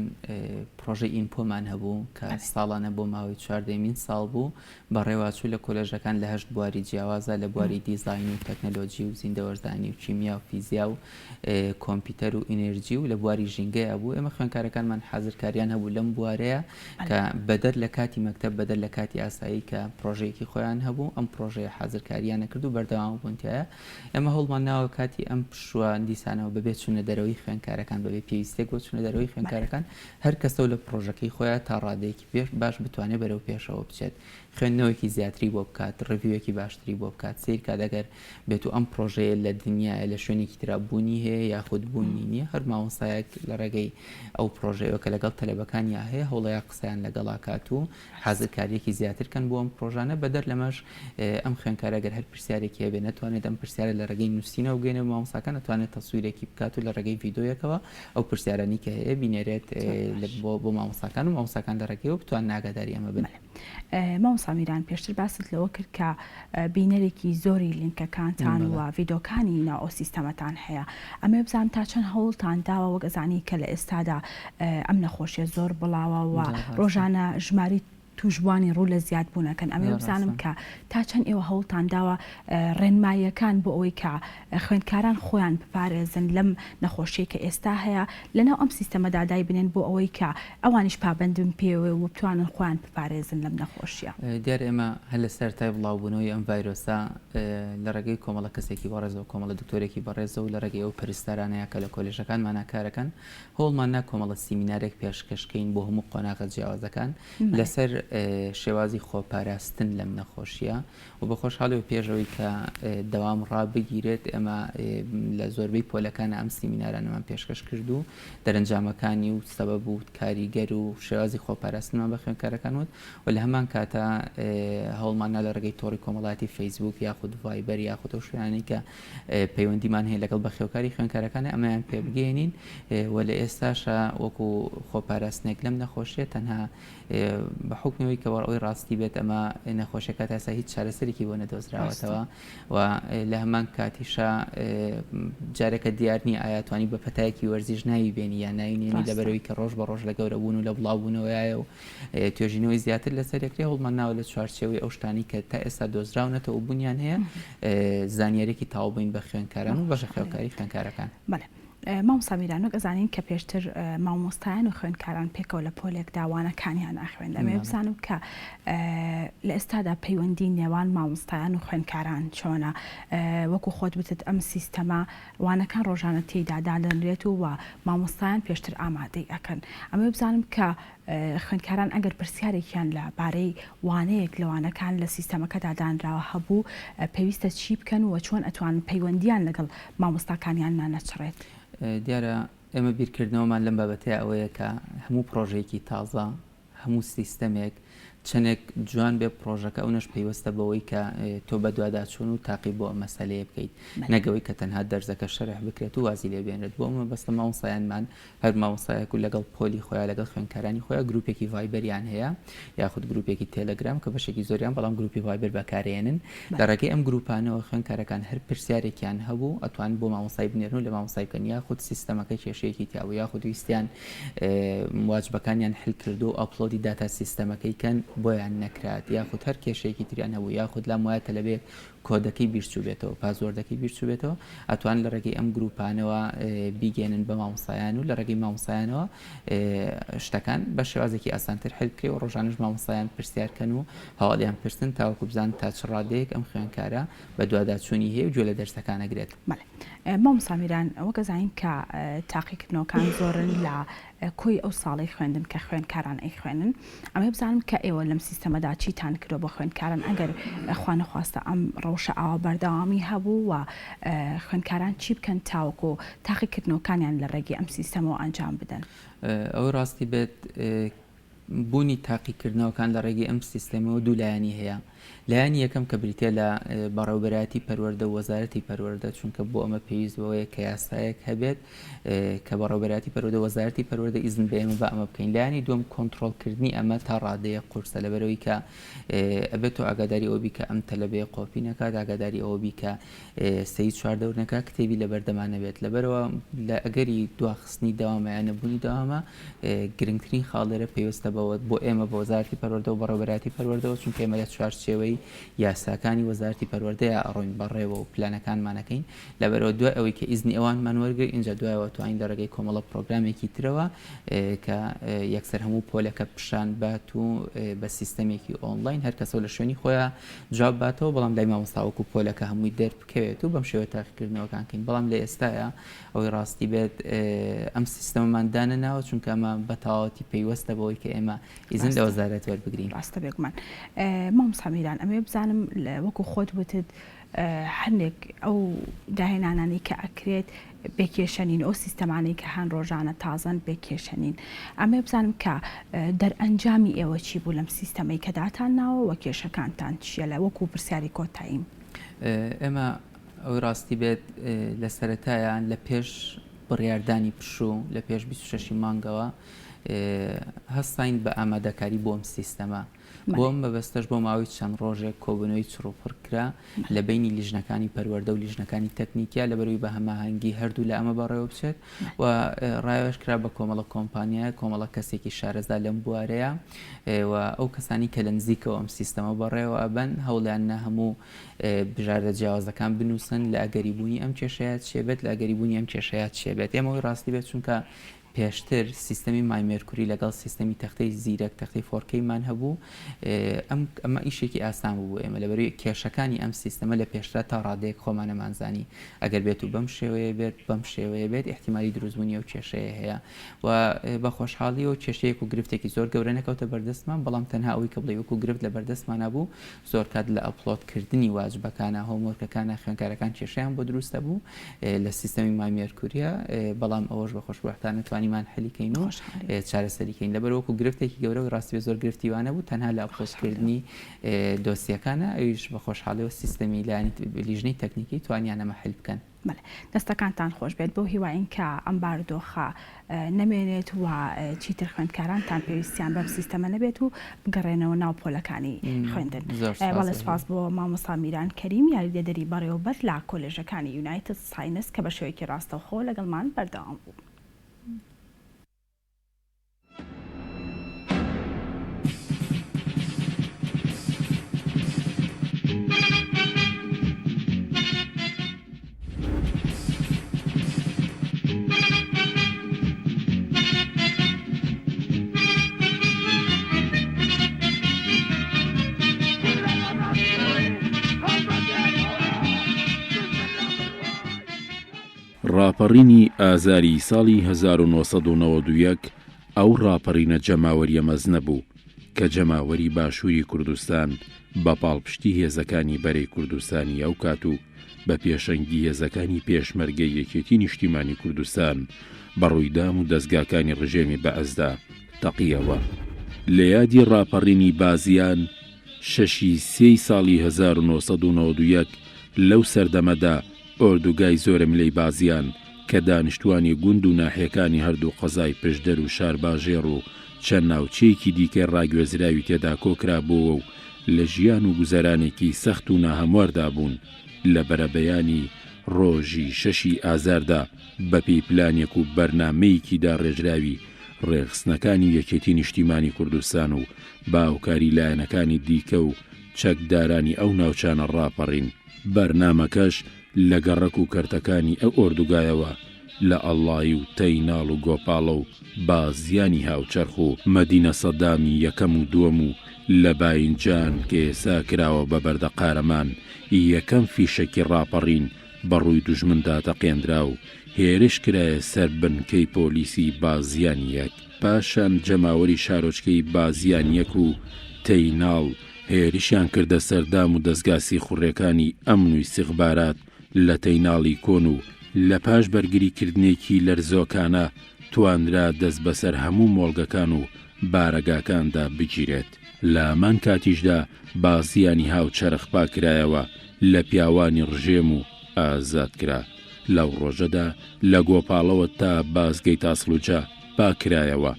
[SPEAKER 4] پرۆژەی ئینپۆمان هەبوو کە ساڵانە بۆ ماوەی 14 ساڵ بوو بە ڕێواچوو لە کۆلێژەکان لە 8 بواری جیاوازە لە بواری دیزاین و تەکنەلۆجی و زیندەوەرزانی و کیمیا و فیزیا و کۆمپیوتەر و ئینێرجی و لە بواری ژینگەیە بوو ئێمە خوێنکارەکانمان حازرکاریان هەبوو لەم بوارەیە کە بەدەر لە کاتی مەکتەب بەدەر لە کاتی ئاسایی کە پرۆژەیەکی خۆیان هەبوو ئەم پرۆژەیە حازرکاریانە کرد و بەردەوام بوونتیایە ئێمە هەوڵمان ناوە کاتی ئەم پشووە دیسانەوە بەبێت چوونە دەرەوەی خوێنکارەکان بەبێ پێویستێک بۆ چوونە دەرەوەی خوێنکارەکان هەر کەسە لە پرۆژەکەی خۆیان تا ڕادەیەکی پێش باش بتوانێت بەرەو پێشەوە بچێت خوێندنەوەیکی زیاتری بۆ بکات ڕڤیوەکی باشتری بۆ بکات سیر کات ئەگەر بێت و ئەم پرۆژەیە لە دنیاە لە شوێنێکی ترا بوونی هەیە یاخود بوونی نییە هەر مامۆستایەک لە ڕێگەی ئەو پرۆژەیە کە لەگەڵ تەلەبەکانیا هەیە هەوڵەیە قسەیان لەگەڵاکات و حازرکاریەکی زیاترکەن بۆ ئەم پرۆژانە بەدەر لەمەش ئەم خوێنکارەگەر هەر پرسیارێکی هەبێ نەتوانێت ئەم پرسیارە لە ڕێگەی نووسینە و گەێنە مامۆستاکان نتوانێت تەسویرێکی بکات و لە ڕێگەی ڤیدۆیەکەوە ئەو پرسیارانی کە هەیە بینێرێت بۆ مامۆستاکان و مامۆستاکان لە ڕێگەیەوە بتوان ناگاداری ئەمە بن.
[SPEAKER 1] مامۆستا میران پێشتر باست لەوە کرد کە بینەرێکی زۆری لینکەکانتان و ڤیدۆکانی ناو ئەو سیستەمەتان هەیە ئەمە بزان تا چەند هەوڵتان داوە وەک ئەزانی کە لە ئێستادا ئەم نەخۆشیە زۆر بڵاوە و ڕۆژانە ژماری توژبوانی ڕوو لە زیاد بوونەکەن. ئەمێ بزانم کە تا چەند ئێوە هەوڵتان داوە ڕێنماییەکان بۆ ئەوەی کە خوێندکاران خۆیان بپارێزن لەم نەخۆشیە کە ئێستا هەیە لەناو ئەم سیستەمەدا دای بنێن بۆ ئەوەی کە ئەوانیش پابندبن پێوە و بتوانن خۆیان بپارێزن لەم نەخۆشیە.
[SPEAKER 4] دیار ئێمە هەر لە سەرتای بڵاوبوونەوەی ئەم ڤایرۆسە لە ڕێگەی کۆمەڵە کەسێکی بەڕێزەوە کۆمەڵە دکتۆرێکی بەڕێزە و لە ڕێگەی ئەو پەرستارانەیە کە لە کۆلێژەکانمان کارەکەن هەوڵمان نا کۆمەڵە سیمینارێک پێشکەشکەین بۆ هەموو قۆناغە جیاوازەکان لەسەر شێوازی خۆپاراستن لەم نەخۆشیە و بە خۆشحاڵی و پێشەوەی کە دەوام ڕابگیرێت ئێمە لە زۆربەی پۆلەکان ئەم سیمینارانەمان پێشکەش کرد و دەرەنجامەکانی و سەبەب و کاریگەر و شێوازی خۆپاراستنمان بە خوێندکارەکان وت و لە هەمان کاتە هەوڵمانە لە ڕێگەی تۆڕی کۆمەڵاتی فەیسبوک یاخود ڤایبەر یاخود ئەو شوێنانەی کە پەیوەندیمان هەیە لەگەڵ بەخێوکاری خوێندکارەکانە ئەمەیان پێ بگەێنین و لە ئێستاشە وەکو خۆپاراستنێک لەم نەخۆشیە تەنها بە حکمەوەی کە ئەوەی ڕاستی بێت ئەمە نەخۆشیەکە تاسا هیچ چارەسەرێکی بۆ نەدۆزراوەتەوە و لە هەمان کاتیشە جارێکە دیارنی ئاياتوانی بە پەتایەکی وەرزیش ناوی بێنی یا ناوینێنی لەبەرەوەی کە ڕۆژ بە ڕۆژ لە گەورەبوون و لە بڵاوبوونەوەیە و توێژینەوەی زیاتر لەسەرێکری هەوڵمان ناوە لە چوارچێوەی ئەو شتانی کە تا ئێستا دۆزراونەتەوە و بوونیان هەیە زانیاریێکی تاوبووین بە خوێندکاران و بەشە خێوکاری خوێندکارەکان.
[SPEAKER 1] مامۆستا میرانۆک ئەزانین کە پێشتر مامۆستایان و خوێندکاران پێکەوە لە پۆلێک داوانەکانیان ئاخوێن لەمێ بزانم کە لە ئێستادا پەیوەندی نێوان مامۆستایان و خوێندکاران چۆنە وەکو خۆت بتت ئەم سیستەما وانەکان ڕۆژانە تێیدا دادەنرێت و مامۆستایان پێشتر ئامادەی ئەکەن. ئەمێ بزانم کە خوێندکاران ئەگەر پرسیارێکیان لە بارەی وانەیەک لەوانەکان لە سیستەمەکەدا دانراوە هەبوو پێویستە چی بکەن و چۆن ئەتوان پەیوەندیان لەگەڵ مامۆستاکانیان نانەچڕێت.
[SPEAKER 4] دیارە ئێمە بیرکردنەوەمان لەم بابەتەیە ئەوەیە کە هەموو پرۆژەیەکی تازە هەموو سیستەمێک چەندێک جوان بێ پرۆژەکە ئەوەش پێوەستە بەوەی کە تۆ بە دوواداچوون و تاقی بۆ مەسەلەیە بکەیت نەگەوەی کە تەنها دەرزەکە شەرح بکرێت و وازی لێ بێنێت بۆ ئەمە بەستە مامۆستایانمان هەر مامۆستایەک و لەگەڵ پۆلی خۆیان لەگەڵ خوێندکارانی خۆیان گروپێکی ڤایبەریان هەیە یاخود گروپێکی تێلەگرام کە بەشێکی زۆریان بەڵام گروپی ڤایبەر بەکارێنن لە ڕێگەی ئەم گروپانەوە خوێندکارەکان هەر پرسیارێکیان هەبوو ئەتوان بۆ مامۆستای بنێرن و لە مامۆستای بکەن یاخود سیستەمەکەی کێشەیەکی تیاوە یاخود ویستیان واجبەکانیان حل کردو و ئەپلۆدی داتا سیستەمەکەی کەن بۆیان نەکرا یاخود هەر کێشەیەکی تریان هەبوو یاخود لام وایە لەبێ کۆدەکەی بیرچوو بێتەوە پازۆردەکەی بیرچوو بێتەوە ئەتوان لە ڕێگەی ئەم گروپانەوە بیگەێنن بە مامۆستایان و لە ڕێگەی مامۆستایانەوە شتەکان بە شێوازێکی ئاسانتر حل بکرێ و ڕۆژانش مامۆستایان پرسیارکەن و هەواڵیان پرسن تاوەکو بزان تا چ ڕادەیەک ئەم خوێندکارە بە دوواداچوونی هەیە و گوێ لە دەرسەکانەگرێت.
[SPEAKER 1] مامۆستا میران ئەوە گەزانین کە تاقیکردنەوەکان زۆرن لە کۆی ئەو ساڵی خوێندن کە خوێندکاران ئەی خوێنن ئەمە بزانم کە ئێوە لەم سیستەمەدا چیتان کردو بە خوێندکاران ئەگەر خوانەخواستە ئەم ڕەوشە ئاوا بەردەوامی هەبوو و خوێندکاران چی بکەن تاوەکو تاقیکردنەوەکانیان لە ڕێگەی ئەم سیستەمەوە ئەنجام بدەن.
[SPEAKER 4] ئەو ڕاستی بێت بوونی تاقیکردنەوەکان لە ڕێگەی ئەم سیستەمەوە دوو لایەنی هەیە. لایەنی یەکەم کە بریتە لە بەڕێوەبەراتی پەروەردە و وەزارەتی پەروەردە چونکە بۆ ئەمە پێویست بەوەیە کە یاسایەک هەبێت کە بەڕێوەبەراتی پەروەردە وەزارەتی پەروەردە ئیزن بە ئێمە بە ئەمە بکەین. لایەنی دووەم کۆنتڕۆڵکردنی ئەمە تا ڕادەیە قورسە لەبەرەوەی کە ئەبێت و ئاگاداری ئەوە بی کە ئەم تەلەبەیە قۆپی نەکات ئاگاداری ئەوە بی کە سەی چواردەور نەکات کتێبی لە بەردەمانە بێت لەبەرەوە لە ئەگەری دواخستنی داوامە یان نەبوونی داوامە گرنگترین خاڵێرە پێویستە بۆ ئێمە بە وەزارەتی پەروەردە و بەڕێوەبەراتی پەروەردەوە چونکە ئێمە لە چوارچێوەی یاساکانی وەزارەتی پەروەردەیە ئەڕۆین بەڕێوە و پلانەکانمانەکەین لەبەرەوە دوای ئەوەی کە ئیزنی ئەوانمان وەرگرت اینجا دوایەوە توانین لە ڕێگەی کۆمەڵە پرۆگرامێکی ترەوە کە یەکسەر هەموو پۆلەکە پیشان بات و بە سیستەمێکی ئۆنلاین هەر کەسە لە شوێنی خۆیان جواب باتەوە بەڵام لای مامۆستاوەکو پۆلەکە هەمووی دەربکەوێت و بەم شێوە تاقیکردنەوەکانکەین بەڵام لە ئێستاە ئەوەی ڕاستی بێت ئەم سیستەمەمان دانەناوە چونکە ئەمە بە تەواوەتی پێیوەستە بەوەی کە ئێمە ئیزن لە وەزارەت وەربگرین.
[SPEAKER 1] ڕاستە بێگومان مامۆستا میران ئەمێ بزانم وەکو خۆت وتت هەندێک ئەو داهێنانانی کە ئەکرێت بێکێشەنین ئەو سیستەمانەی کە هەن ڕۆژانە تازەن بێکێشەنین ئەمێ بزانم کە دەرئەنجامی ئێوە چی بوو لەم سیستەمەی کە داتان ناوە وە کێشەکانتان چیە لە وەکو پرسیاری کۆتاییم.
[SPEAKER 4] ئێمە ئەو ڕاستی بێت لە سەرەتایان لە پێش بڕیاردانی پشوو لە پێش 26 مانگەوە هەستین بە ئامادەکاری بۆ ئەم سیستەمە بۆم بەبەستەش بۆ ماوەی چەند ڕۆژێک کۆبنەوەی چڕوپڕکرا لە بینی لیژنەکانی پەروەردە و لیژنەکانی تەکنیکیا لەبەروی بە هەماهەنگی هەردوو لە ئەمە بەڕێوە بچێت و ڕایەش کرا بە کۆمەڵە کۆمپانیایە کۆمەڵە کەسێکی شارەزا لەم بوارەیە و ئەو کەسانی کە لە نزیکەوە ئەم سیستەمە بەڕێوە ئەبەن هەوڵیانە هەموو بژاردە جیاوازەکان بنووسن لە ئەگەریبوونی ئەم کێشەیە چێبێت لە ئەگەریبوونی ئەم کێشەیە چێبێت ئێمەوەی ڕاستی بێت چونکە پێشتر سیستەمی مایمێرکوری لەگەڵ سیستەمی تەختەی زیرەک تەختەی فۆرکەیمان هەبوو ئەمە ئیشێکی ئاسان بوو ئێمە لەبەروی کێشەکانی ئەم سیستەمە لە پێشتر تا ڕادەیەک خۆمانەمانزانی ئەگەر بێت و بەم شێوەیە بێت بەم شێوەیە بێت احتیمالی دروستبوونی و کێشەیە هەیە و بە خۆشحاڵی و کێشەیەک و گرفتێکی زۆر گەورە نەکەوتە بەردەستمان بەڵام تەنها ئەوەی کە بڵێ وەکو گرفت لە بەردەستمانە بوو زۆر کات لە ئەپلۆدکردنی واجبەکانە هۆمۆرکەکانە خوێندکارەکان کێشەیان بۆ دروستە بوو لە سیستەمی مایمێرکوریە بەڵام ئەوەش بە خۆشبەختانە توانیمان حەلیکەین و چارەسەریکەین لەبەرەوەکو گرفتێکی گەورە و ڕاستی زۆر گرفتیوانە بوو تەنها لە ئەپلۆدکردنی دۆسیەکانە ئەویش بە خۆشحاڵیەوە سیستەمی لیژنەی تەکنیکی توانیان ئەمە حل بکەن.
[SPEAKER 1] دەستەکانتان خۆش بێت بۆ هیواین کە ئەم بارودۆخە نەمێنێت و چیتر خوێندکارانتان پێویستیان بەم سیستەمە نەبێت و بگەڕێنەوە ناو پۆلەکانی خوێندن. بەڵێ سپاس بۆ مامۆستا میران کەریم یاریدەدەری بەڕێوەبەر لە کۆلێژەکانی یونایتد ساینس کە بە شێوەیەکی ڕاستەوخۆ لەگەڵمان بەردەوام بوو.
[SPEAKER 2] ڕاپەڕینی ئازاری ساڵی 1992 ئەو ڕاپەڕینە جەماوەریە مەزنە بوو کە جەماوەری باشووری کوردستان بە پاڵپشتی هێزەکانی بەرەی کوردستانی ئەو کات و بە پێشەنگی هێزەکانی پێشمەرگەی یەکێتی نیشتیمانی کوردستان بە ڕوویدام و دەستگاکانی ڕژێمی بەعەزدا تەقیەوە. لە یادی ڕاپەڕینی بازیان 6 ساڵی 1992 لەو سەردەمەدا ئۆردوگای زۆرە ملەی بازیان کە دانیشتوانی گوند و ناحیەکانی هەردوو قەزای پشدەر و شارباژێڕ و چەند ناوچەیەکی دیکە ڕاگوێزراوی تێدا کۆکرا بووە و لە ژیان و گوزەرانێکی سەخت و ناهەمواردا بوون لە بەرەبەیانی ڕۆژی 6 ئازاردا بەپێی پلانێک و بەرنامەیەکیدا ڕێژراوی ڕێخستنەکانی یەکێتی نیشتیمانی کوردستان و باوکاری لایەنەکانی دیکە و چەکدارانی ئەو ناوچانە ڕاپەڕین. بەرنامەکەش لە گەڕەک و کەرتەکانی ئەو ئۆردوگایەوە لە ئەڵڵای و تەیناڵ و گۆپاڵە و بازیانی هاوچەرخ و مەدینە سەدامی یەکەم و دووەم و لە باینجان کە ئێسا کراوە بە بەردە قارەمان یەکەم فیشەکی ڕاپەڕین بەڕووی دوژمندا تەقێنرا و هێرش کرایە سەر بنکەی پۆلیسی بازیان یەک. پاشان جەماوەری شارۆچکەی بازیان یەک و تەیناڵ هێرشیان کردە سەردام و دەستگاسی خوڕیەکانی ئەمن و استیخبارات لە تەیناڵی کۆن و لە پاش بەرگریکردنێکی لەرزۆکانە توانرا دەست بەسەر هەموو مۆڵگەکان و بارەگاکاندا بگیرێت. لە ئەمان کاتیشدا بازیانی هاوچەرخ پاکرایەوە لە پیاوانی ڕژێم و ئازاد کرا. لەو ڕۆژەدا لە گۆپاڵەوە تا بازگەی تاسڵوجا پاکرایەوە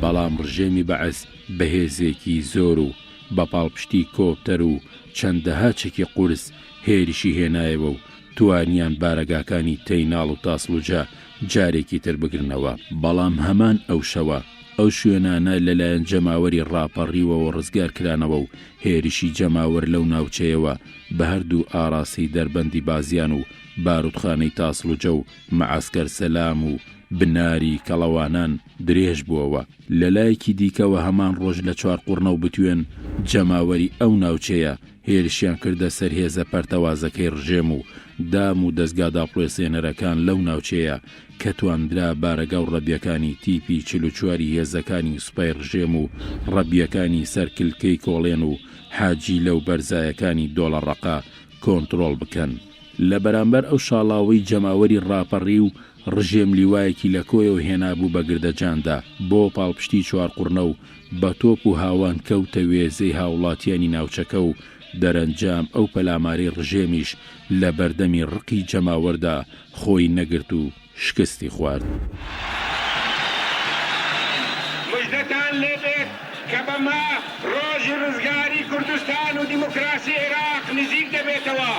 [SPEAKER 2] بەڵام ڕژێمی بەعەز بەهێزێکی زۆر و بە پاڵپشتی کۆپتەر و چەندەها چەکی قورس هێرشی هێنایەوە و توانیان بارەگاکانی تەیناڵ و تاسڵوجا جارێکی تر بگرنەوە. بەڵام هەمان ئەو شەوە ئەو شوێنانە لەلایەن جەماوەری ڕاپەڕیوەوە ڕزگار کرانەوە و هێرشی جەماوەر لەو ناوچەیەوە بە هەردوو ئاراسی دەربەندی بازیان و بارودخانەی تاسڵوجە و مەعەسکەر سەلام و بناری کەڵەوانان درێژ بووەوە. لەلایەکی دیکەوە هەمان ڕۆژ لە چوارقوڕنە و بتوێن جەماوەری ئەو ناوچەیە هێرشیان کردە سەر هێزە پەرتەوازەکەی ڕژێم و دام و دەستگادا پڵێسێنەرەکان لەو ناوچەیە کە توانرا بارەگا و ڕەبیەکانی تیپی 44 هێزەکانی سوپای ڕژێم و ڕەبیەکانی سەرکلکەی کۆڵێن و حاجی لەو بەرزایەکانی دۆڵەڕەقا کۆنتڕۆڵ بکەن. لە بەرامبەر ئەو شاڵاوەی جەماوەری ڕاپەڕی و ڕژێم لیوایەکی لە کۆیەوە هێنابوو بە گردەجاندا بۆ پاڵپشتی چوارقوڕنە و بە تۆپ و هاوان کەوتە وێزەی هاوڵاتیانی ناوچەکە و دەرەنجام ئەو پەلاماری ڕژێمیش لە بەردەمی ڕقی جەماوەردا خۆی نەگرت و شکستی خوارد.
[SPEAKER 3] کە بەما ڕۆژی ڕزگاری کوردستان و دیموکراسی عێراق نزیک دەبێتەوە.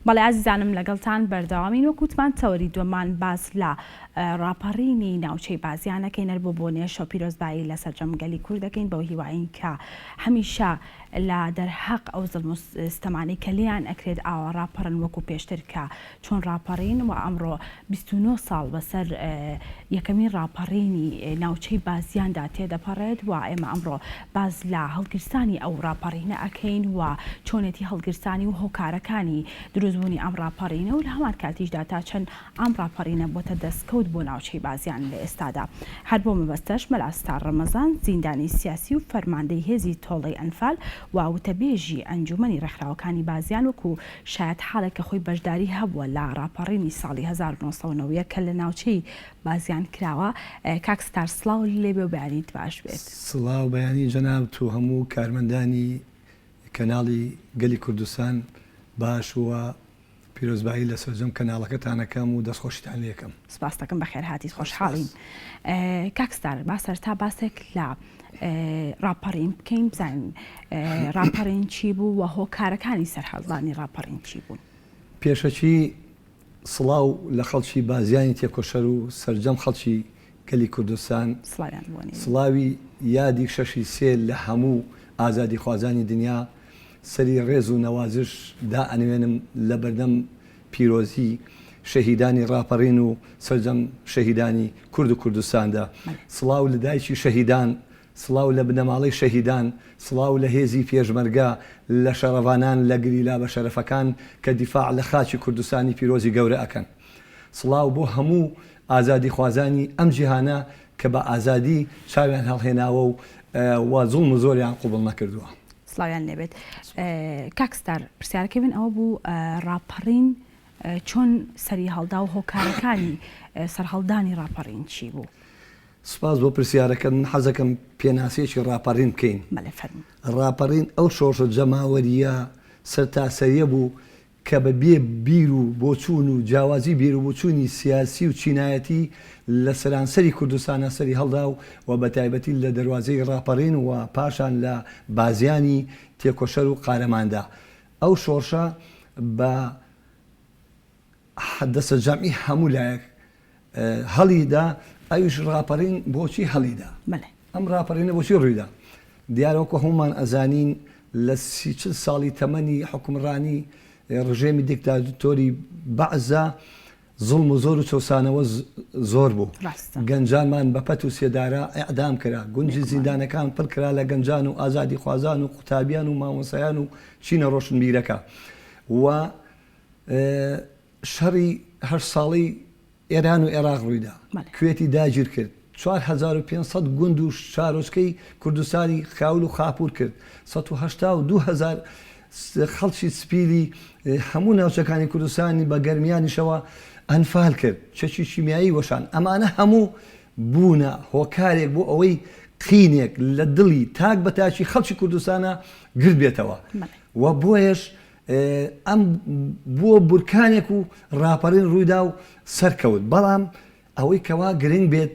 [SPEAKER 1] بەڵێ عزیزانم لەگەڵتان بەردەوامی وەکوتمان تەوەری دووەمان باس لە ڕاپەڕینی ناوچەی بازیانەکەی نەر بۆ بۆنێشە و پیرۆزبایی لە سەرجەمگەلی کوور دەکەین بەو هیواین کە هەمیشە لە دەرحەق ئەو زڵم و ستەمانەی کە لێیان ئەکرێت ئاوا ڕاپەڕن وەکو پێشتر کە چۆن ڕاپەڕین و ئەمڕۆ 29 ساڵ بەسەر یەکەمین ڕاپەڕینی ناوچەی بازیاندا تێدەپەڕێت و ئێمە ئەمڕۆ باز لە هەڵگرستانی ئەو ڕاپەڕینە ئەکەین و چۆنێتی هەڵگرستانی و هۆکارەکانی دروستبوونی ئەم ڕاپەڕینە و لە هەمان کاتیشدا تا چەند ئەم ڕاپەڕینە بۆتە دەستکەوت بۆ ناوچەی بازیان لە ئێستادا. هەر بۆ مەبەستەش مەلاستا ڕەمەزان زیندانی سیاسی و فەرماندەی هێزی تۆڵەی ئەنفال و وتەبێژی ئەنجومەنی ڕێکخراوەکانی بازیان وەکو شایەت حاڵێک کە خۆی بەشداری هەبووە لە ڕاپەڕینی ساڵی 1990 کە لە ناوچەی بازیان کراوە. کاکستار سڵاو لێبێ و بەیانیت باش بێت.
[SPEAKER 5] سڵاو بەیانی جەناب تو هەموو کارمەندانی کەناڵی گەلی کوردستان باش وە پیرۆزبایی لە سەرجەم کەناڵەکەتانەکەم و دەستخۆشیتان لێکم.
[SPEAKER 1] سپاس دەکەم بەخێر هاتیت خۆشحاڵین. کاکستار با سەرتا باسێک لە ڕاپەڕین بکەین بزانین ڕاپەڕین چی بوو و هۆکارەکانی سەرهەڵدانی ڕاپەڕین چی بوون.
[SPEAKER 5] پێشەچی سڵاو لە خەڵکی بازیانی تێکۆشەر و سەرجەم خەڵکی گەلی کوردستان سڵاوی یادی شەشی سێ لە هەموو ئازادی خوازانی دنیا سەری ڕێز و نەوازش دا ئەنوێنم لە بەردەم پیرۆزی شەهیدانی ڕاپەڕین و سەرجەم شەهیدانی کورد و کوردستاندا. سڵاو لە دایکی شەهیدان، سڵاو لە بنەماڵەی شەهیدان، سڵاو لە هێزی پێشمەرگە، لە شەڕەوانان لە گریلا بە شەرەفەکان کە دیفاع لە خاچی کوردستانی پیرۆزی گەورە ئەکەن. سڵاو بۆ هەموو ئازادی خوازانی ئەم جیهانە کە بە ئازادی چاویان هەڵهێناوە و زوڵم و زۆریان قوبڵ نەکردووە.
[SPEAKER 1] سڵاویان لێبێت. کاکستار پرسیارەکە بن ئەوە بوو ڕاپەڕین چۆن سەری هەڵدا و هۆکارەکانی سەرهەڵدانی ڕاپەڕین چی بوو؟
[SPEAKER 5] سپاس بۆ پرسیارەکە من حەزەکەم پێناسێکی ڕاپەڕین بکەین. ڕاپەڕین ئەو شۆڕشە جەماوەریە سەرتاسەریە بوو کە بە بێ بیر و بۆچوون و جیاوازی بیر و بۆچوونی سیاسی و چینایەتی لە سەرانسەری کوردستانە سەری هەڵدا و بە تایبەتی لە دەواازەی ڕاپەڕین و پاشان لە بازیانی تێکۆشەر و قارەماندا. ئەو شۆڕشە بە دەسە جەمعی هەموو لایەک هەڵیدا. ئەویش ڕاپەڕین بۆچی هەڵیدا؟ ئەم ڕاپەڕینە بۆچی ڕوویدا؟ دیارەوەکو هەمومان ئەزانین لە 30 ساڵی تەمەنی حکومڕانی ڕژێمی دیکتاتۆری بەعزە زوڵم و زۆر و چۆسانەوە زۆر بوو. گەنجانمان بە پەت و سێدارە ئەعدام کرا، گونجی زیندانەکان پڕ کرا لە گەنجان و ئازادی خوازان و قوتابیان و مامۆسایان و چینە ڕۆشنبیرەکە و شەڕی هەر ساڵی ئێران و عێراق ڕوویدا، کوێتی داگیر کرد، 4500 گوند و شارۆچکەی کوردستانی خاول و خاپور کرد، 182,000 خەڵکی سپیلی هەموو ناوچەکانی کوردستانی بە گەرمیانیشەوە ئەنفال کرد، چەکی شیمیایی وەشان. ئەمانە هەموو بوونە هۆکارێک بۆ ئەوەی قینێک لە دڵی تاک بە تاچی خەڵکی کوردستانە گرت بێتەوە و بۆیش ئەم بووە بورکانێک و ڕاپەڕین ڕوویدا و سەرکەوت. بەڵام ئەوەی کەوا گرنگ بێت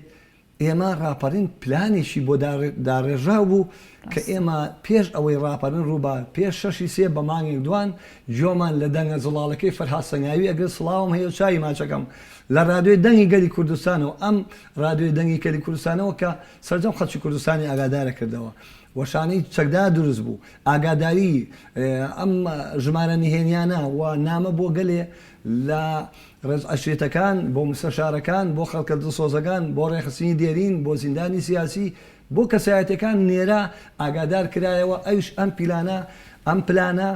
[SPEAKER 5] ئێمە ڕاپەڕین پلانێکی بۆ داڕێژاو بوو کە ئێمە پێش ئەوەی ڕاپەڕین ڕووبا پێش 6 سێ بە مانگێک دوان جۆمان لە دەنگە زڵاڵەکەی فەرهاد سەنگاوی ئەگەر سڵاوم هەیە چای ماچەکەم لە رادیۆی دەنگی گەلی کوردستانەوە، ئەم رادیۆی دەنگی گەلی کوردستانەوە کە سەرجەم خەڵکی کوردستانی ئاگادارە کردەوە. وەشانەی چەکدا دروست بوو، ئاگاداری ئەم ژمارە نهێنیانە و نامە بۆ گەلێ لە ڕێزعەشرێتەکان بۆ مستەشارەکان بۆ خەڵکە دڵسۆزەکان بۆ ڕێخستنی دێرین بۆ زیندانی سیاسی بۆ کەسایەتەکان نێرە ئاگادار کرایەوە. ئەوش ئەم پلانە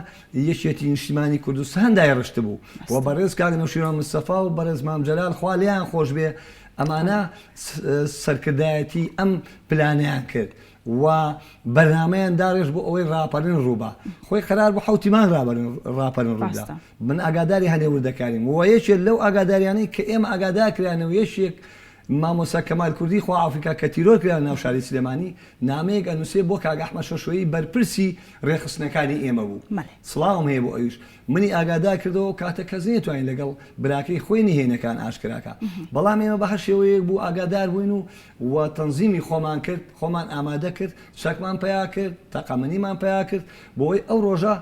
[SPEAKER 5] یەکێتی نیشتیمانی کوردستان دایڕشت بوو و بەڕێز کاک نەوشیرۆ مستەفا و بەڕێز مام جەلال خوا لیان خۆش بێ ئەمانە سەرکردایەتی ئەم پلانیان کرد و بەرنامەیان داڕێژ بۆ ئەوەی ڕاپەڕین ڕووبا. خۆی قەرار بۆ 7 مان ڕاپەڕین ڕوودا. من ئاگاداری هەنێوردەکاریم و یەکێک لەو ئاگاداریانەی کە ئێمە ئاگادار کرانەوە یەشێک مامۆستا کەمال کوردی خوا ئافریقا کە تیرۆر کرا ناو شاری سلێمانی نامەیەک ئەنووسێ بۆ کاک ئەحمەد شەشۆیی بەرپرسی ڕێخستنەکانی ئێمە بوو سڵاوم هەیە بۆ ئەویش منی ئاگادار کردەوە کاتە کەس نێتوانین لەگەڵ براکەی خۆی نهێنەکان ئاشکراکە بەڵام ئێمە بە هەر شێوەیەک بوو ئاگادار بووین و تەنزیمی خۆمان کرد خۆمان ئامادە کرد شەکمان پیا کرد تەقەمەنیمان پیا کرد بۆی ئەو ڕۆژە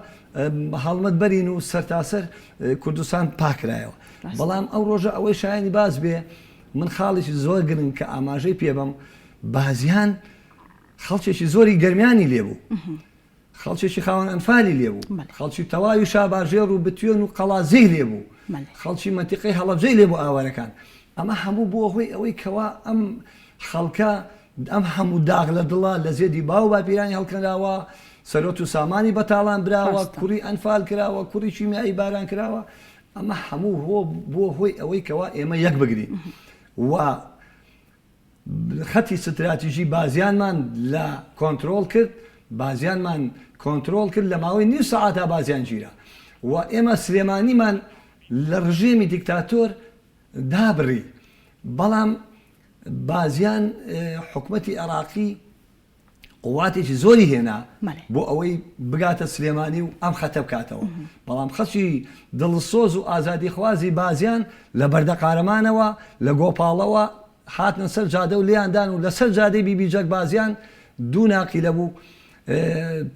[SPEAKER 5] هەڵمەت بەرین و سەرتاسەر کوردستان پاکرایەوە بەڵام ئەو ڕۆژە ئەوەی شایانی باز بێ من خاڵێکی زۆر گرنگ کە ئاماژەی پێبم بازیان خەڵکێکی زۆری گەرمیانی لێبوو خەڵکێکی خاوەن ئەنفالی لێبوو خەڵکی تەواوی شاباژێر و بتوێن و قەڵازەی لێبوو خەڵکی مەنتیقەی هەڵەبجەی لێبوو ئاوارەکان ئەمە هەموو بۆ هۆی ئەوەی کەوا ئەم خەڵکە ئەم هەموو داغ لە دڵە لە زێدی باو باپیرانی هەڵکەراوە سەرۆت و سامانی بەتاڵان براوە کوڕی ئەنفال کراوە کوڕی کیمیایی باران کراوە ئەمە هەموو بۆ هۆی ئەوەی کەوا ئێمە یەک بگرین و خەتی ستراتیژی بازیانمان لە کۆنتترۆل کرد بازیانمان کۆنتترۆل کرد لە ماوەی نی سەعاتا بازیان گیرە و ئێمە سلێمانیمان لە ڕژێمی دیکتاتۆر دابڕی بەڵام بازیان حکومەتی عێراقی قواتێکی زۆری هێنا بۆ ئەوەی بگاتە سلێمانی و ئەم خەتە بکاتەوە بەڵام خەڵکی دڵسۆز و ئازادی خوازی بازیان لە بەردە قارەمانەوە لە گۆپاڵەوە هاتنە سەر جادە و لیاندان و لەسەر جادەی بیبیجەک بازیان دوو ناقیلە بوو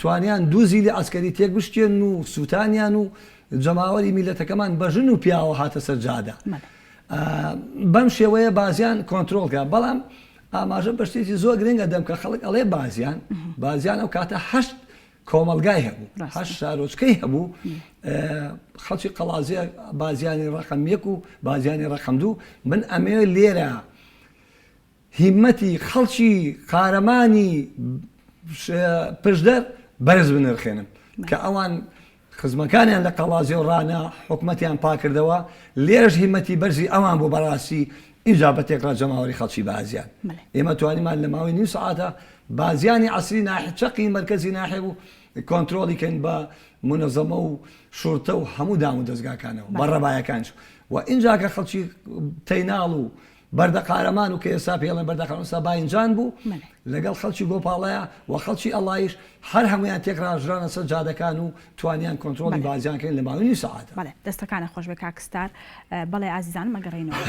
[SPEAKER 5] توانیان دوو زیلی ئەسکەری تێک بشتێن و سووتانیان و جەماوەری میلەتەکەمان بەژن و پیاوە هاتە سەر جادە بەم شێوەیە بازیان کۆنتترۆلکە بەڵام ئاماژە بە شتێکی زۆر گرنگە دەم کە خەڵک ئەڵێ بازیان ئەو کاتە هەشت کۆمەلگای هەبوو هەشت شارۆچکەی هەبوو خەڵکی قەڵازیە بازیانی ڕقم یەک و بازیانی ڕقم دوو من ئەمێ لێرە هیمەتی خەڵکی قارەمانی پشدەر بەرز بنرخێنم کە ئەوان خزمەکانیان لە قەڵازیە و ڕانە حکومەتیان پاکردەوە لێرش هیمەتی بەرزی ئەوان بۆ بەڕاستی اینجا بە تێکڕا جەماوەری خەڵکی بازیان ئێمە توانیمان لە ماوەی نی سەعاتە بازیانی عەسری ناحێ چەقی مەرکەزی ناحێ بوو کۆنتترۆلیکەن بە منەزەمە و شورتە و هەموو دام و دەستگاکانەوە بە ڕەبایەکانش و اینجا کە خەڵکی تەیناڵ و بەردە قارەمان و کە ئێستا پێڵێن بەردە قارەمانستا باینجان بوو لەگەڵ خەڵکی گۆپاڵەیە و خەڵکی ئەڵایش هەر هەمویان تێکڕاژرانە سەر جادەکان و توانیان کۆنتترۆلی بازیانکەین لە ماوەی نی سەعاتە
[SPEAKER 1] دەستەکانە خۆش بە کاکستار بەڵێ ئازیزان مەگەڕێنەوە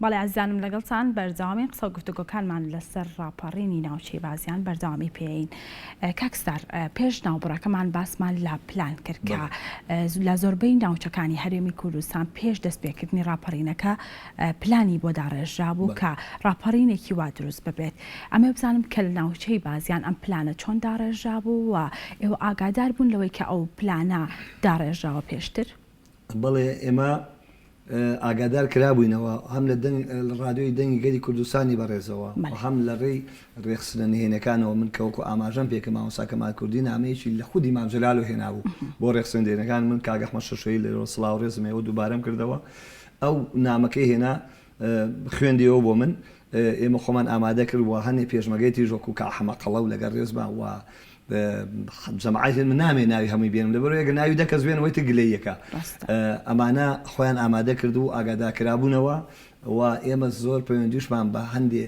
[SPEAKER 1] بەڵێ ئازیزانم لەگەڵتان بەردەوامی قسە و گفتوگۆکانمان لەسەر ڕاپەڕینی ناوچەی بازیان بەردەوامی پێین کاکستار پێش ناوبڕەکەمان باسمان لا پلان کرد کە لە زۆربەی ناوچەکانی هەرێمی کوردستان پێش دەستپێکردنی ڕاپەڕینەکە پلانی بۆ داڕێژرا بوو کە ڕاپەڕینێکی وا دروست ببێت ئەمە بزانم کە لە ناوچەی بازیان ئەم پلانە چۆن داڕێژرا بوو و ئێوە ئاگادار بوون لەوەی کە ئەو پلانە داڕێژراوە پێشتر
[SPEAKER 5] بەڵێ ئێمە ئاگادار کرابووینەوە هەم لە ڕادیۆی دەنگی گەری کوردستانی بەڕێزەوە هەم لە ڕێی ڕێخستنە نهێنەکانەوە من کەوەکو ئاماژەم پێکە مامۆستا کەمال کوردی نامەیەکی لە خودی مام جەلال و هێنابوو بۆ ڕێخستنە نهێنەکان من کاک ئەحمەد شەشۆیی لەوە سڵاو ڕێزمەوە دووبارەم کردەوە ئەو نامەکەی هێنا خوێندیەوە بۆ من ئێمە خۆمان ئامادە کرد و هەنێ پێشمەگەیتی ژۆک و کاحەمە قەڵەو لەگەڵ ڕێزمان و جەماعەت من نامێ ناوی هەمووی بێنم لەبەرەوە ئەگە ناوی دەکەس بێنەوەی تر گلەیەکە ئەمانە خۆیان ئامادە کرد و ئاگادارکرابوونەوە و ئێمە زۆر پەیوەندیشمان بە هەندێ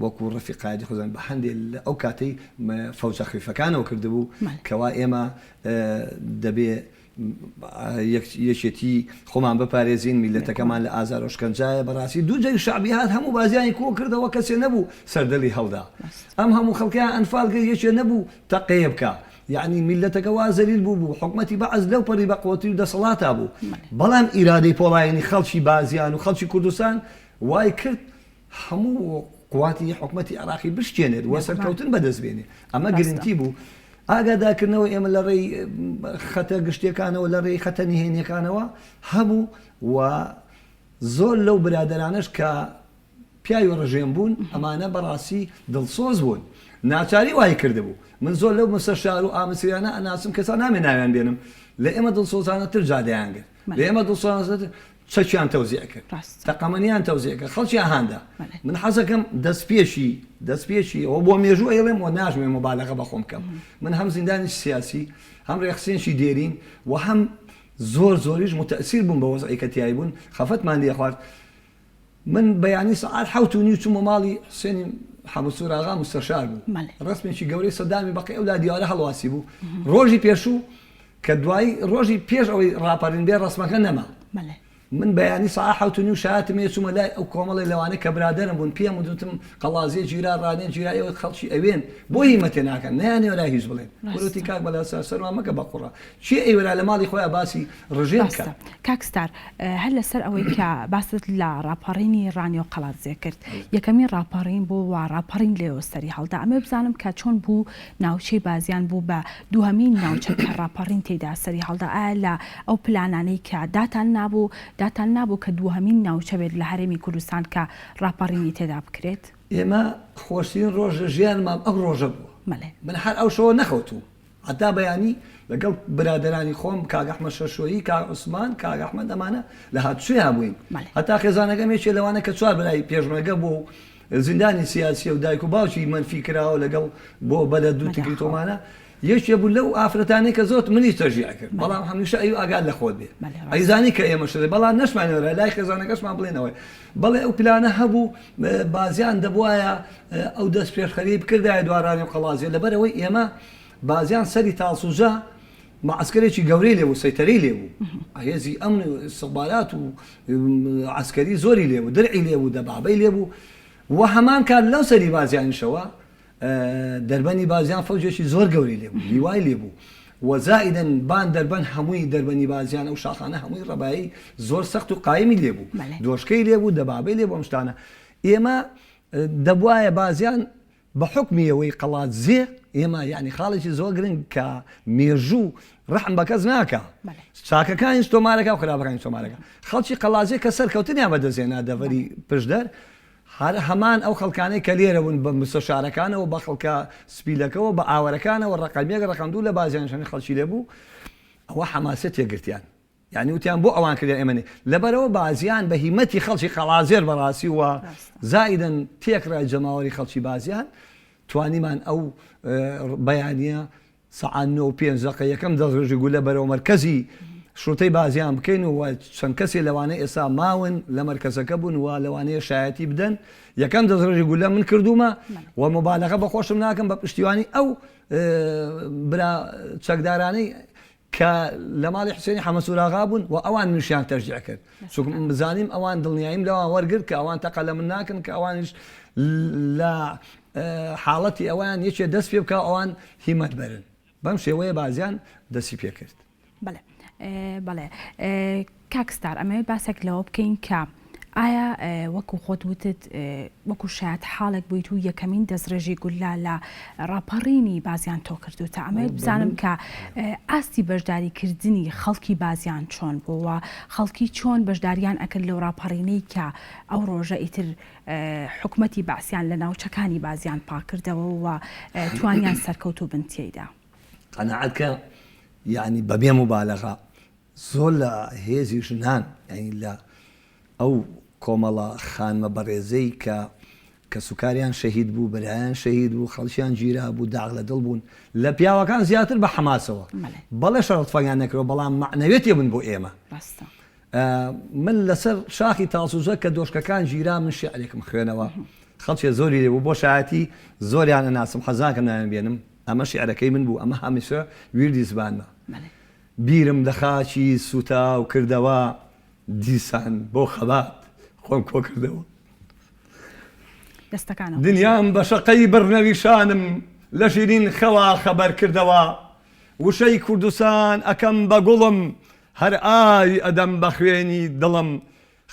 [SPEAKER 5] وەکو ڕەفیقایەتی خۆزان بە هەندێ ئەو کاتەی فەوچە خەفیفەکانەوە کردبوو کەوا ئێمە دەبێ یەکێتی خۆمان بپارێزین میلەتەکەمان لە ئازار و شکنجایە بەڕاستی دووجەی شعبی هات هەموو بازیانی کۆ کردەوە کەسێ نەبوو سەردەلی هەڵدا ئەم هەموو خەڵکیان ئەنفالگە یەکێ نەبوو تەقێ بکە یعنی میلەتەکە وا زەلیل بوو حکومەتی بەعەز لەو پەڕی بەقوتی و دەسەڵاتا بوو بەڵام ئیرادەی پۆڵایانی خەڵکی بازیان و خەڵکی کوردستان وای کرد هەموو قواتی حکومەتی عراقی بشکێنێت وە سەرکەوتن بەدەستبێنێ ئەمە گرنگی بوو ئاگادارکردنەوە ئێمە لە ڕێی خەتە گشتەکانەوە لە ڕێی خەتە نهێنیەکانەوە هەبوو و زۆر لەو برادرانش کە پیاوی ڕژێن بوون ئەمانە بەڕاستی دڵسۆز بوون ناچاری وای کردبوو من زۆر لەو مستەشار و ئامسریانە ئەناسم کەسا نامێ ناویان بێنم لە ئێمە دڵسۆزانە تر جادەیان کرد لە ئێمە دڵسۆزانە چەکیان تەوزیع کرد تەقەمەنیان تەوزیع کرد خەڵکیان هاندا من حەزەکەم دەستپێشی ئەوە بۆ مێژوو ئێڵێم و ناژمێ مۆبالەکە بەخۆم بکەم من هەم زیندانی سیاسی هەم ڕێخسێنشی دێرین و هەم زۆریش متەئسیر بووم بە وەزعی کە تیایی بوون خەفەتمان لێ خوارد من بەیانی سەعات 7:30 چوومە ماڵی حسێنی حەمەسوور ئاغا مستەشار بوو ڕسمێکی گەورەی سەدامی بەقی ئەو لا دیوارە هەڵواسی بوو ڕۆژی پێشوو کە دوایی ڕۆژی پێش ئەوەی ڕاپەڕین بێ ڕسمەکە نەما من بەیانی ساعت 7:30 شاتمێ چوومە لای ئەو کۆمەڵی لەوانەیە کە برادەرم بوون پێم وتم قەڵازیە جیرا ڕانێن جیرا ئێوە خەڵکی ئەوێن بۆ هیمەتێ ناکەن نەیانێ لای هیچ بڵێن وتی کاک بەلا سەرمان مەکە بە قوڕە چی ئێوەرا لە ماڵی خۆیان باسی ڕژێن بکە
[SPEAKER 1] کاکستار هەر لەسەر ئەوەی کە باست لە ڕاپەڕینی ڕانیۆ قەڵازیە کرد یەکەمین ڕاپەڕین بۆ وا ڕاپەڕین لێوە سەری هەڵدا ئەمە بزانم کە چۆن بوو ناوچەی بازیان بوو بە دووهەمین ناوچە کە ڕاپەڕین تێدا سەری هەڵدا ئایا لە ئەو پلانانەی کە داتان نابوو کە دووهەمین ناوچە بێت لە هەرێمی کوردستان کە ڕاپەڕینی تێدا بکرێت
[SPEAKER 5] ئێمە خۆشترین ڕۆژە ژیانمان ئەو ڕۆژە بووە من هەر ئەو شەوە نەخەوتوو هەتا بەیانی لەگەڵ برادرانی خۆم کاک ئەحمەد شەشۆیی کاک عوسمان کاک ئەحمەد ئەمانە لە هاتوچۆیان بووین هەتا خێزانەکەمێکی لەوانە کە چوار بەلای پێشمەرگە بۆ زیندانی سیاسی و دایک و باوکی منفی کراوە لەگەڵ بۆ بەلە دوو تکری تۆمانە یەکێ بوو لەو ئافرەتانەی کە زۆر منی تەژیع کرد بەڵام هەمیشە ئەو ئاگاد لە خۆت بێ ئەیزانی کە ئێمە شدە بەڵام نەشمانەوە لای خێزانەکەشمان بڵێنەوەی بەڵێ ئەو پلانە هەبوو بازیان دەبوایە ئەو دەست پێشخەری بکردایە دوارانی و قەڵازیە لەبەرەوەی ئێمە بازیان سەری تاڵسوجا معسکرێکی گەورەی لێبوو سەیتەرەی لێبوو هێزی ئەمن و استخبارات و عسکەری زۆری لێبوو درعی لێبوو دەبابەی لێبوو و هەمان کات لەو سەری بازیانیشەوە دەربەنی بازیان فەوجێکی زۆر گەوری لێبوو هیوای لێبوو وەزائیدەن بان دەربەن هەمووی دەربەنی بازیان و شاخانە هەمووی ڕەبایی زۆر سەخت و قایمی لێبوو دۆشکەی لێبوو دەبابەی لێبوو ئەم شتانە ئێمە دەبوایە بازیان بە حکمیەوەی قەڵاتزێ ئێمە یعنی خاڵێکی زۆر گرنگ کە مێژوو ڕەحم بە کەس ناکە چاکەکانی تۆمارەکە و خراپەکانی تۆمارەکە خەڵکی قەڵازیە کە سەرکەوتنیان بەدەستێنا دەڤەری پشدەر هەمان ئەو خەڵکانەی کە لێرە بوون بە مستەشارەکانەوە بە خەڵکە سپیلەکەەوە بە ئاوەرەکانەوە ڕقەمێک ڕقەمدوو لە بازیانشانی خەڵکی لێبوو ئەوە حەماسەت تێگرتیان یعنی وتیان بۆ ئەوان کردیان ئێمەنێ لەبەرەوە بازیان بە هیمەتی خەڵکی قەڵازێر بەڕاستی وە زائیدەن تێکڕای جەماوەری خەڵکی بازیان توانیمان ئەو بەیانیە سەعات 9:05 یەکەم دەستڕێژی گولە بەرەو مەرکەزی شوتەی بازیان بکەین و چەند کەسێ لەوانەیە ئێستا ماون لە مەرکەزەکە بوون و لەوانەیە شایەتی بدەن یەکەم دەستڕێژی گولە من کردومە و مۆبایلەکە بەخۆشم ناکەم بە پشتیوانی ئەو برا چەکدارانەی کە لە ماڵی حسێنی حەمەسوور ئاغا بوون و ئەوان نوشیان تەرجیع کرد چونکە بزانیم ئەوان دڵنیاییم لەوان وەرگرت کە ئەوان تەقە لە من ناکەن کە ئەوانش لە حاڵەتی ئەوان یەکێ دەست پێ بکە ئەوان هیمەت بەرن بەم شێوەیە بازیان دەستی پێ کرد.
[SPEAKER 1] بەڵێ کاکستار ئەمەوێت باسێک لەوە بکەین کە ئایا وەکو خۆت وتت وەکو شاید حاڵێک بوویت و یەکەمین دەستڕێژی گولا لە ڕاپەڕینی بازیان تۆ کردوتە ئەمەوێت بزانم کە ئاستی بەشداریکردنی خەڵکی بازیان چۆن بووە خەڵکی چۆن بەشداریان ئەکرد لەو ڕاپەڕینەی کە ئەو ڕۆژە ئیتر حکومەتی باسییان لە ناوچەکانی بازیان پاکردەوە و توانیان سەرکەوتو بن تێیدا.
[SPEAKER 5] قەنەعەتکە یعنی بەبێ مبالەغە زۆر لە هێزی ژنان یعنی لە ئەو کۆمەڵە خانمە بەڕێزەی کە سوکاریان شەهید بوو بەلایەن شەهید بوو خەڵکیان گیرا بوو داغ لە دڵ بوون لە پیاوەکان زیاتر بە حەماسەوە بەڵێ شەڕەتفەنگیان نەکرەوە بەڵام معنەوێتی بوون بۆ ئێمە من لەسەر شاخی تاڵسوجە کە دۆشکەکان گیرا من شیعرێکم خوێنەوە خەڵکی زۆری لێ بوو بۆ شایەتی زۆریان ئەناسم حەزاکەم نایان بێنم ئەمە شیعرەکەی من بوو ئەمە هەمیشە ویردی زبانمە بیرم لە خاچی سوتا و کردەوە دیسان بۆ خەبات خۆم کۆ کردەوە دنیام بە شەقەی بڕنەویشانم لە ژیرین خەوا خەبەر کردەوە وشەی کوردستان ئەکەم بە گوڵم هەر ئای ئەدەم بە خوێنی دڵم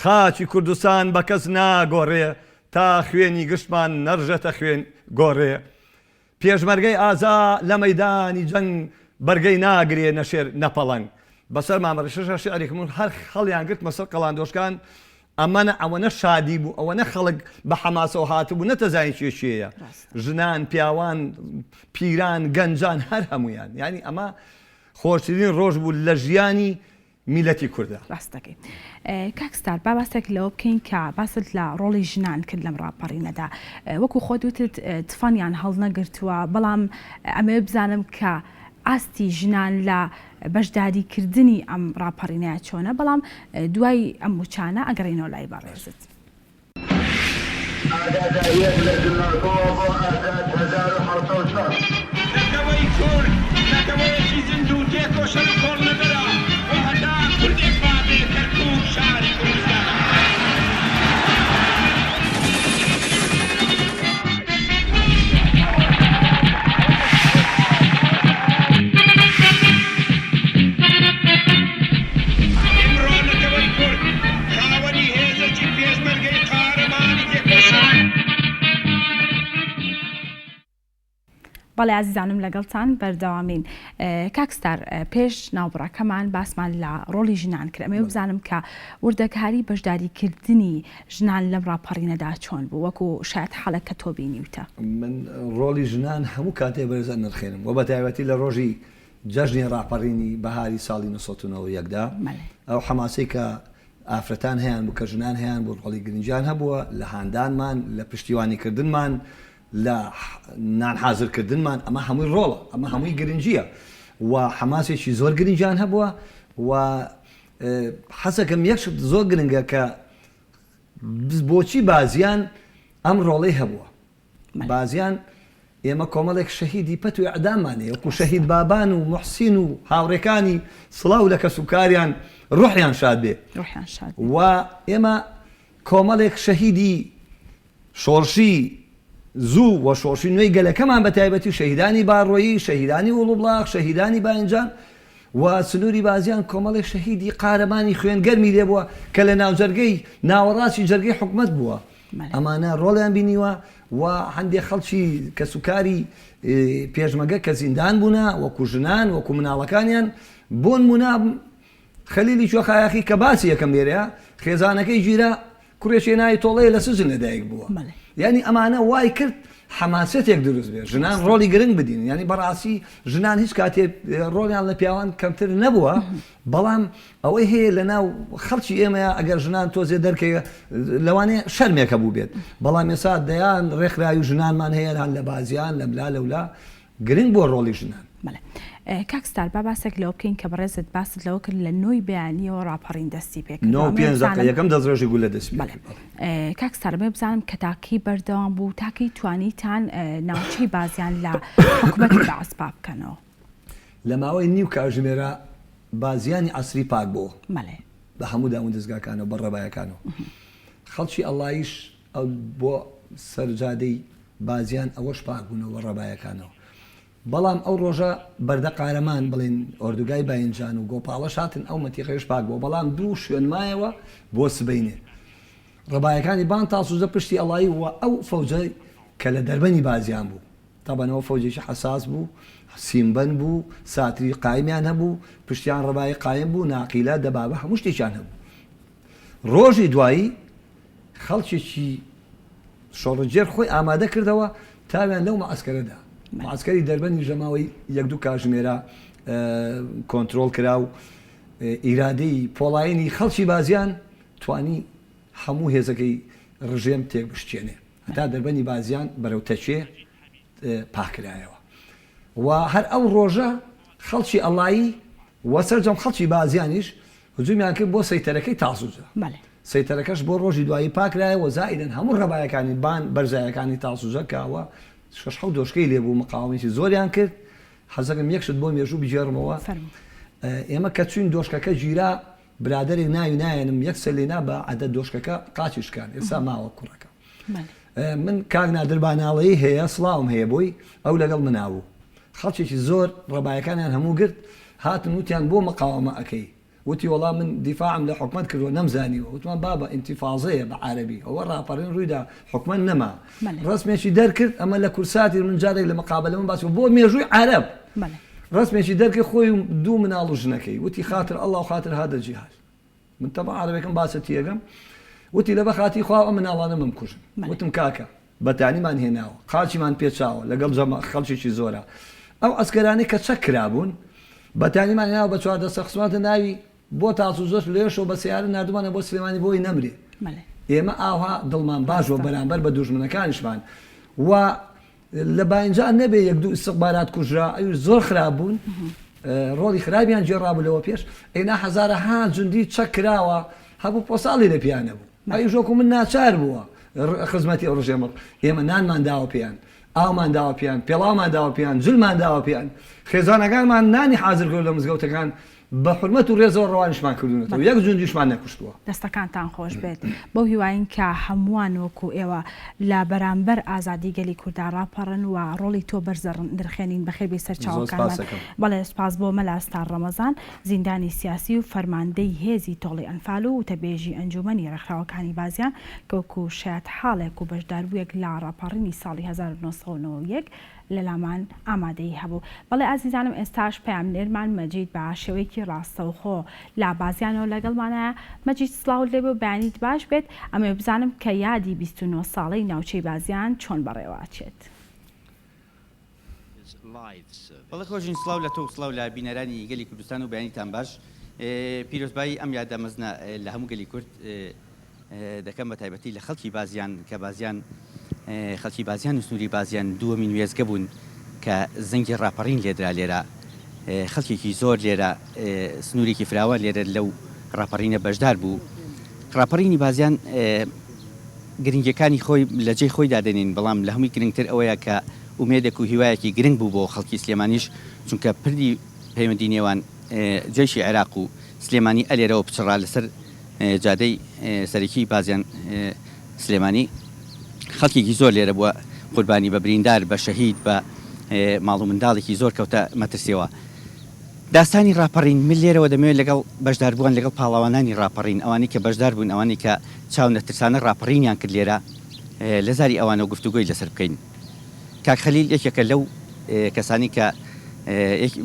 [SPEAKER 5] خاچی کوردستان بە کەس ناگۆڕێ تا خوێنی گشتمان نەڕژەتە خوێن گۆڕێ پێشمەرگەی ئازا لە مەیدانی جەنگ بەرگەی ناگرێ نەشێر نەپەڵەنگ بەسەر مامەڕشە شعرێکم هەر خەڵیان گرت مەسەر قەڵاندۆشکان ئەمەنە ئەوەنە شادی بوو ئەوەنە خەڵک بە حەماسەوە هاتبوو نەتەزانین کێشەیە ژنان پیاوان پیران گەنجان هەر هەمویان یعنی ئەمە خۆشترین ڕۆژ بوو لە ژیانی میلەتی کوردە
[SPEAKER 1] ڕاستەکەی کاکستار با باسێک لەوە بکەین کە باست لە ڕۆڵی ژنان کرد لەم ڕاپەڕینەدا وەکو خۆت وتت تفانیان هەڵ نەگرتووە بەڵام ئەمێ بزانم کە ئاستی ژنان لە بەشداریکردنی ئەم ڕاپەڕینەیە چۆنە بەڵام دوای ئەم وچانە ئەگەڕێنەوە لای بەڕێزت بەڵێ عزیزانم لەگەڵتان بەردەوامین کاکستار پێش ناوبڕەکەمان باسمان لە ڕۆڵی ژنان کرد ئەمێ بزانم کە وردەکاری بەشداریکردنی ژنان لەم ڕاپەڕینەدا چۆن بوو وەکو شاید حاڵە کە تۆ بینیوتە
[SPEAKER 5] من ڕۆڵی ژنان هەموو کاتێ بەرزە نرخێنم و بەتایبەتی لە ڕۆژی جەژنی ڕاپەڕینی بەهاری ساڵی 1990دا ئەو حەماسەی کە ئافرەتان هەیان بوو کە ژنان هەیان بۆ ڕۆڵی گرنگیان هەبووە لە هاندانمان لە پشتیوانیکردنمان لە نان حازرکردنمان ئەمە هەمووی ڕۆڵە ئەمە هەمووی گرنگیە و حەماسێکی زۆر گرنگیان هەبووە و حەسەکەم یەکشت زۆر گرنگە کە بۆچی بازیان ئەم ڕۆڵەی هەبووە بازیان ئێمە کۆمەڵێک شەهیدی پەت و ئەعدامانەیە وەکو شەهید بابان و موحسین و هاوڕێکانی سڵاو لە کەسوکاریان ڕوحیان شاد بێ و ئێمە کۆمەڵێک شەهیدی شۆڕشی زوو و شۆڕشی نوێی گەلەکەمان بە تایبەتی شەهیدانی باڕۆیی شەهیدانی وڵوبڵاق شەهیدانی باینجان و سنووری بازیان کۆمەڵێک شەهیدی قارەمانی خوێنگەرمی لێ بووە کە لە ناوجەرگەی ناوەڕاستی جەرگەی حکومەت بووە ئەمانە ڕۆڵیان بینیوە و هەندێک خەڵکی کەسوکاری پێشمەگە کە زیندان بوونە وەکو ژنان وەکو مناڵەکانیان بۆن مونا خەلیلی چۆخایەخی کە باسی یەکەم لێرەیە خێزانەکەی گیرە کوڕێکی ناوی تۆڵەیە لە سزن لەدایک بووە یعنی ئەمانە وای کرد حەماسەتێک دروست بێ ژنان ڕۆڵی گرنگ بدین یعنی بەڕاستی ژنان هیچ کاتێ ڕۆڵیان لە پیاوان کەمتر نەبووە بەڵام ئەوەی هەیە لە ناو خەڵکی ئێمەیە ئەگەر ژنان تۆزێ دەرکەوە لەوانەیە شەرمێکە بوو بێت بەڵام ێستا دەیان ڕێکخراوی ژنانمان هەیە هەن لە بازیان لە ملا لەولا گرنگ بۆ ڕۆڵی ژنان
[SPEAKER 1] کاکستار با باسێک لەوە بکەین کە بەڕێزت باست لەوە کرد لە نۆی بەیانیەوە ڕاپەڕین دەستی پێ
[SPEAKER 5] یەکەم دەزڕێژی گول لە دەست
[SPEAKER 1] کاکستار بێ بزانم کە تاکی بەردەوام بوو تاکی توانیتان ناوچەی بازیان لە حکومەتی بەعسپا بکەنەوە
[SPEAKER 5] لە ماوەی نیو کاتژمێرە بازیانی عەسری پاک بووە بە هەموو داون دەستگاکانەوە بە ڕێبایەکانەوە خەڵکی ئەڵایش ئەو بۆ سەرجادەی بازیان ئەوەش پاک بوونەوە ڕێبایەکانەوە بەڵام ئەو ڕۆژە بەردە قارەمان بڵێن ئۆردوگای باینجان و گۆپاڵەش هاتن ئەو مەتیقەیەش پاک بووە بەڵام دوو شوێنمایەوە بۆ سبەینێ ڕێبایەکانی بان تاسوزە پشتی ئەڵایی و ئەو فەوجەی کە لە دەربەنی بازیان بوو تەبەنەوە فەوجێکی حەساس بوو سیمبەن بوو ساتری قایمیان هەبوو پشتیان ڕێبای قایم بوو ناقیلە دەبابە هەموو شتێکیان هەبوو ڕۆژی دوایی خەڵکێکی شۆڕەجێر خۆی ئامادە کردەوە تاویان لەو مەعسکەرەدا معسکەری دەربەنی ژەماوەی یەک دوو کاتژمێرە کۆنتترۆل کرا و ئیرادەی پۆڵاینی خەڵکی بازیان توانی هەموو هێزەکەی ڕژێم تێک بشتێنێ هەتا دەربەنی بازیان بەرەو تەچێ پاکرایەوە و هەر ئەو ڕۆژە خەڵکی ئەڵایی وەسەرجەم خەڵکی بازیانیش هجومیان کرد بۆ سەیتەرەکەی تاسووجە سەیتەرەکەش بۆ ڕۆژی دوایی پاکرایەوە زائیدەن هەموو ڕێبایەکانی بان بەرزایەکانی تاسووجە کاوە شەش حەوت دۆشکەی لێبوو مقاومێکی زۆریان کرد حەزەکەم یەکشت بۆ مێژوو بجێڕمەوە ئێمە کە چوین دۆشکەکە گیرا برادێک ناوی نایەنم یەکسەر لێنا بە عەدە دۆشکەکە قاچیشکان ئێستا ماوە کوڕەکە من کاک نادرباناڵەیی هەیە سڵاوم هەیە بۆی ئەو لەگەڵ مناوە خەڵکێکی زۆر ڕێبایەکانیان هەموو گرت هاتن وتیان بۆ مەقاوەمە ئەەکەی وتی وەڵام من دیفاعم لە حکومەت کردووە نەمزانیوە وتمان بابە ئینتیفاازەیە بە عەرەبی ئەوە ڕاپەڕین ڕوویدا حکومەت نەما ڕسمێکی دەرکرد ئەمە لە کورساتی من جارێک لە مەقابلە من باسەوە بۆ مێژووی عەرەب ڕسمێکی دەرکرد خۆی دوو مناڵ و ژنەکەی وتی خاتر ئەڵڵا و خاتر هادە جیهاد من تەبع عەرەبەکەم باسە تێگەم وتی لە بەخاتی خوا ئەم مناڵانە ممکوژن وتم کاکە بەتانیمان هێناوە خاچیمان پێچاوە لەگەڵ خەڵکێکی زۆرە ئەو ئەسکەرانی کە چەک کرابوون بەتانیمان هێناوە بە 4 خسماتە ناوی بۆ تاچ و زۆر لێشەوە بە سیارە نردومانە بۆ سلێمانی بۆی نەمرێ ئێمە ئاها دڵمان باشەوە بەرامبەر بە دوژمنەکانیشمان و لە باینجا نەبێ یەک دوو ئستیخبارات کوژرا ئەوی زۆر خراپ بوون ڕۆڵی خراپیان جێڕابوولەوە پێش ئێنا هەزارەها جوندی چەک کراوە هەبوو پۆساڵی لە پیانە بوو ئەی ژۆکو من ناچار بووە خزمەتی ئەو ڕژێمە ئێمە نانمان داوە پێیان ئاومان داوە پێیان پێڵاومان داوە پێیان جلمان داوە پێیان خێزانەکانمان نانی حازر کرد لە مزگەوتەکان بە حرمەت و ڕێزەوە ڕەوانیشمان کردوونەوە یەک جوندیشمان نەکوشتووە
[SPEAKER 1] دەستەکانتان خۆش بێت بەو هیواین کە هەمووان وەکو ئێوە لە بەرامبەر ئازادی گەلی کورددا ڕاپەڕن و ڕۆڵی تۆ بەرزەڕن دەرخێنین بەخێر بێ سەرچاوەکانمان بەڵێ سپاس بۆ مەلاستان ڕەمەزان زیندانی سیاسی و فەرماندەی هێزی تۆڵی ئەنفال و وتەبێژی ئەنجومەنی ڕێکخراوەکانی بازیان کە وەکو شایەت حاڵێک و بەشداربوویەک لە ڕاپەڕینی ساڵی 1991 لە لامان ئامادەی هەبوو بەڵێ ئازیزانم ئێستاش پەیامنێرمان مەجید بە شێوەیەکی ڕاستەوخۆ لا بازیانەوە لەگەڵمانە مەجید سڵاو لێبێ و بەیانیت باش بێت ئەمێ بزانم کە یادی 29 ساڵەی ناوچەی بازیان چۆن بەڕێوەچێت
[SPEAKER 6] بەڵێ خۆشین سڵاو لە تۆ سڵاو لە بینەرانی گەلی کوردستان و بەیانیتان باش پیرۆزبایی ئەم یادە مەزنە لە هەموو گەلی کورد دەکەم بە تایبەتی لە خەڵکی بازیان کە بازیان خەڵکی بازیان و سنووری بازیان دووەمین وێزگە بوون کە زەنگی ڕاپەڕین لێدرا لێرە خەڵکێکی زۆر لێرە سنوورێکی فراوە لێرە لەو ڕاپەڕینە بەشدار بوو ڕاپەڕینی بازیان گرنگەکانی خۆی لە جێی خۆی دادێنین بەڵام لە هەمووی گرنگتر ئەوەیە کە ئومێدێک و هیوایەکی گرنگ بوو بۆ خەڵکی سلێمانیش چونکە پردی پەیوەندی نێوان جێشی عێراق و سلێمانی ئەلێرەوە پچڕا لەسەر جادەی سەرەکی بازیان سلێمانی خەڵکێکی زۆر لێرە بووە قوربانی بە بریندار بە شەهید بە ماڵ و منداڵێکی زۆر کەوتە مەترسیەوە داستانی ڕاپەڕین من لێرەوە دەمەوێت لەگەڵ بەشداربووان لەگەڵ پاڵاوانانی ڕاپەڕین ئەوانی کە بەشدار بوون ئەوانی کە چاو نەترسانە ڕاپەڕینیان کرد لێرە لە زاری ئەوانە گفتوگۆی لەسەر بکەین کاک خەلیل یەکێکە لەو کەسانی کە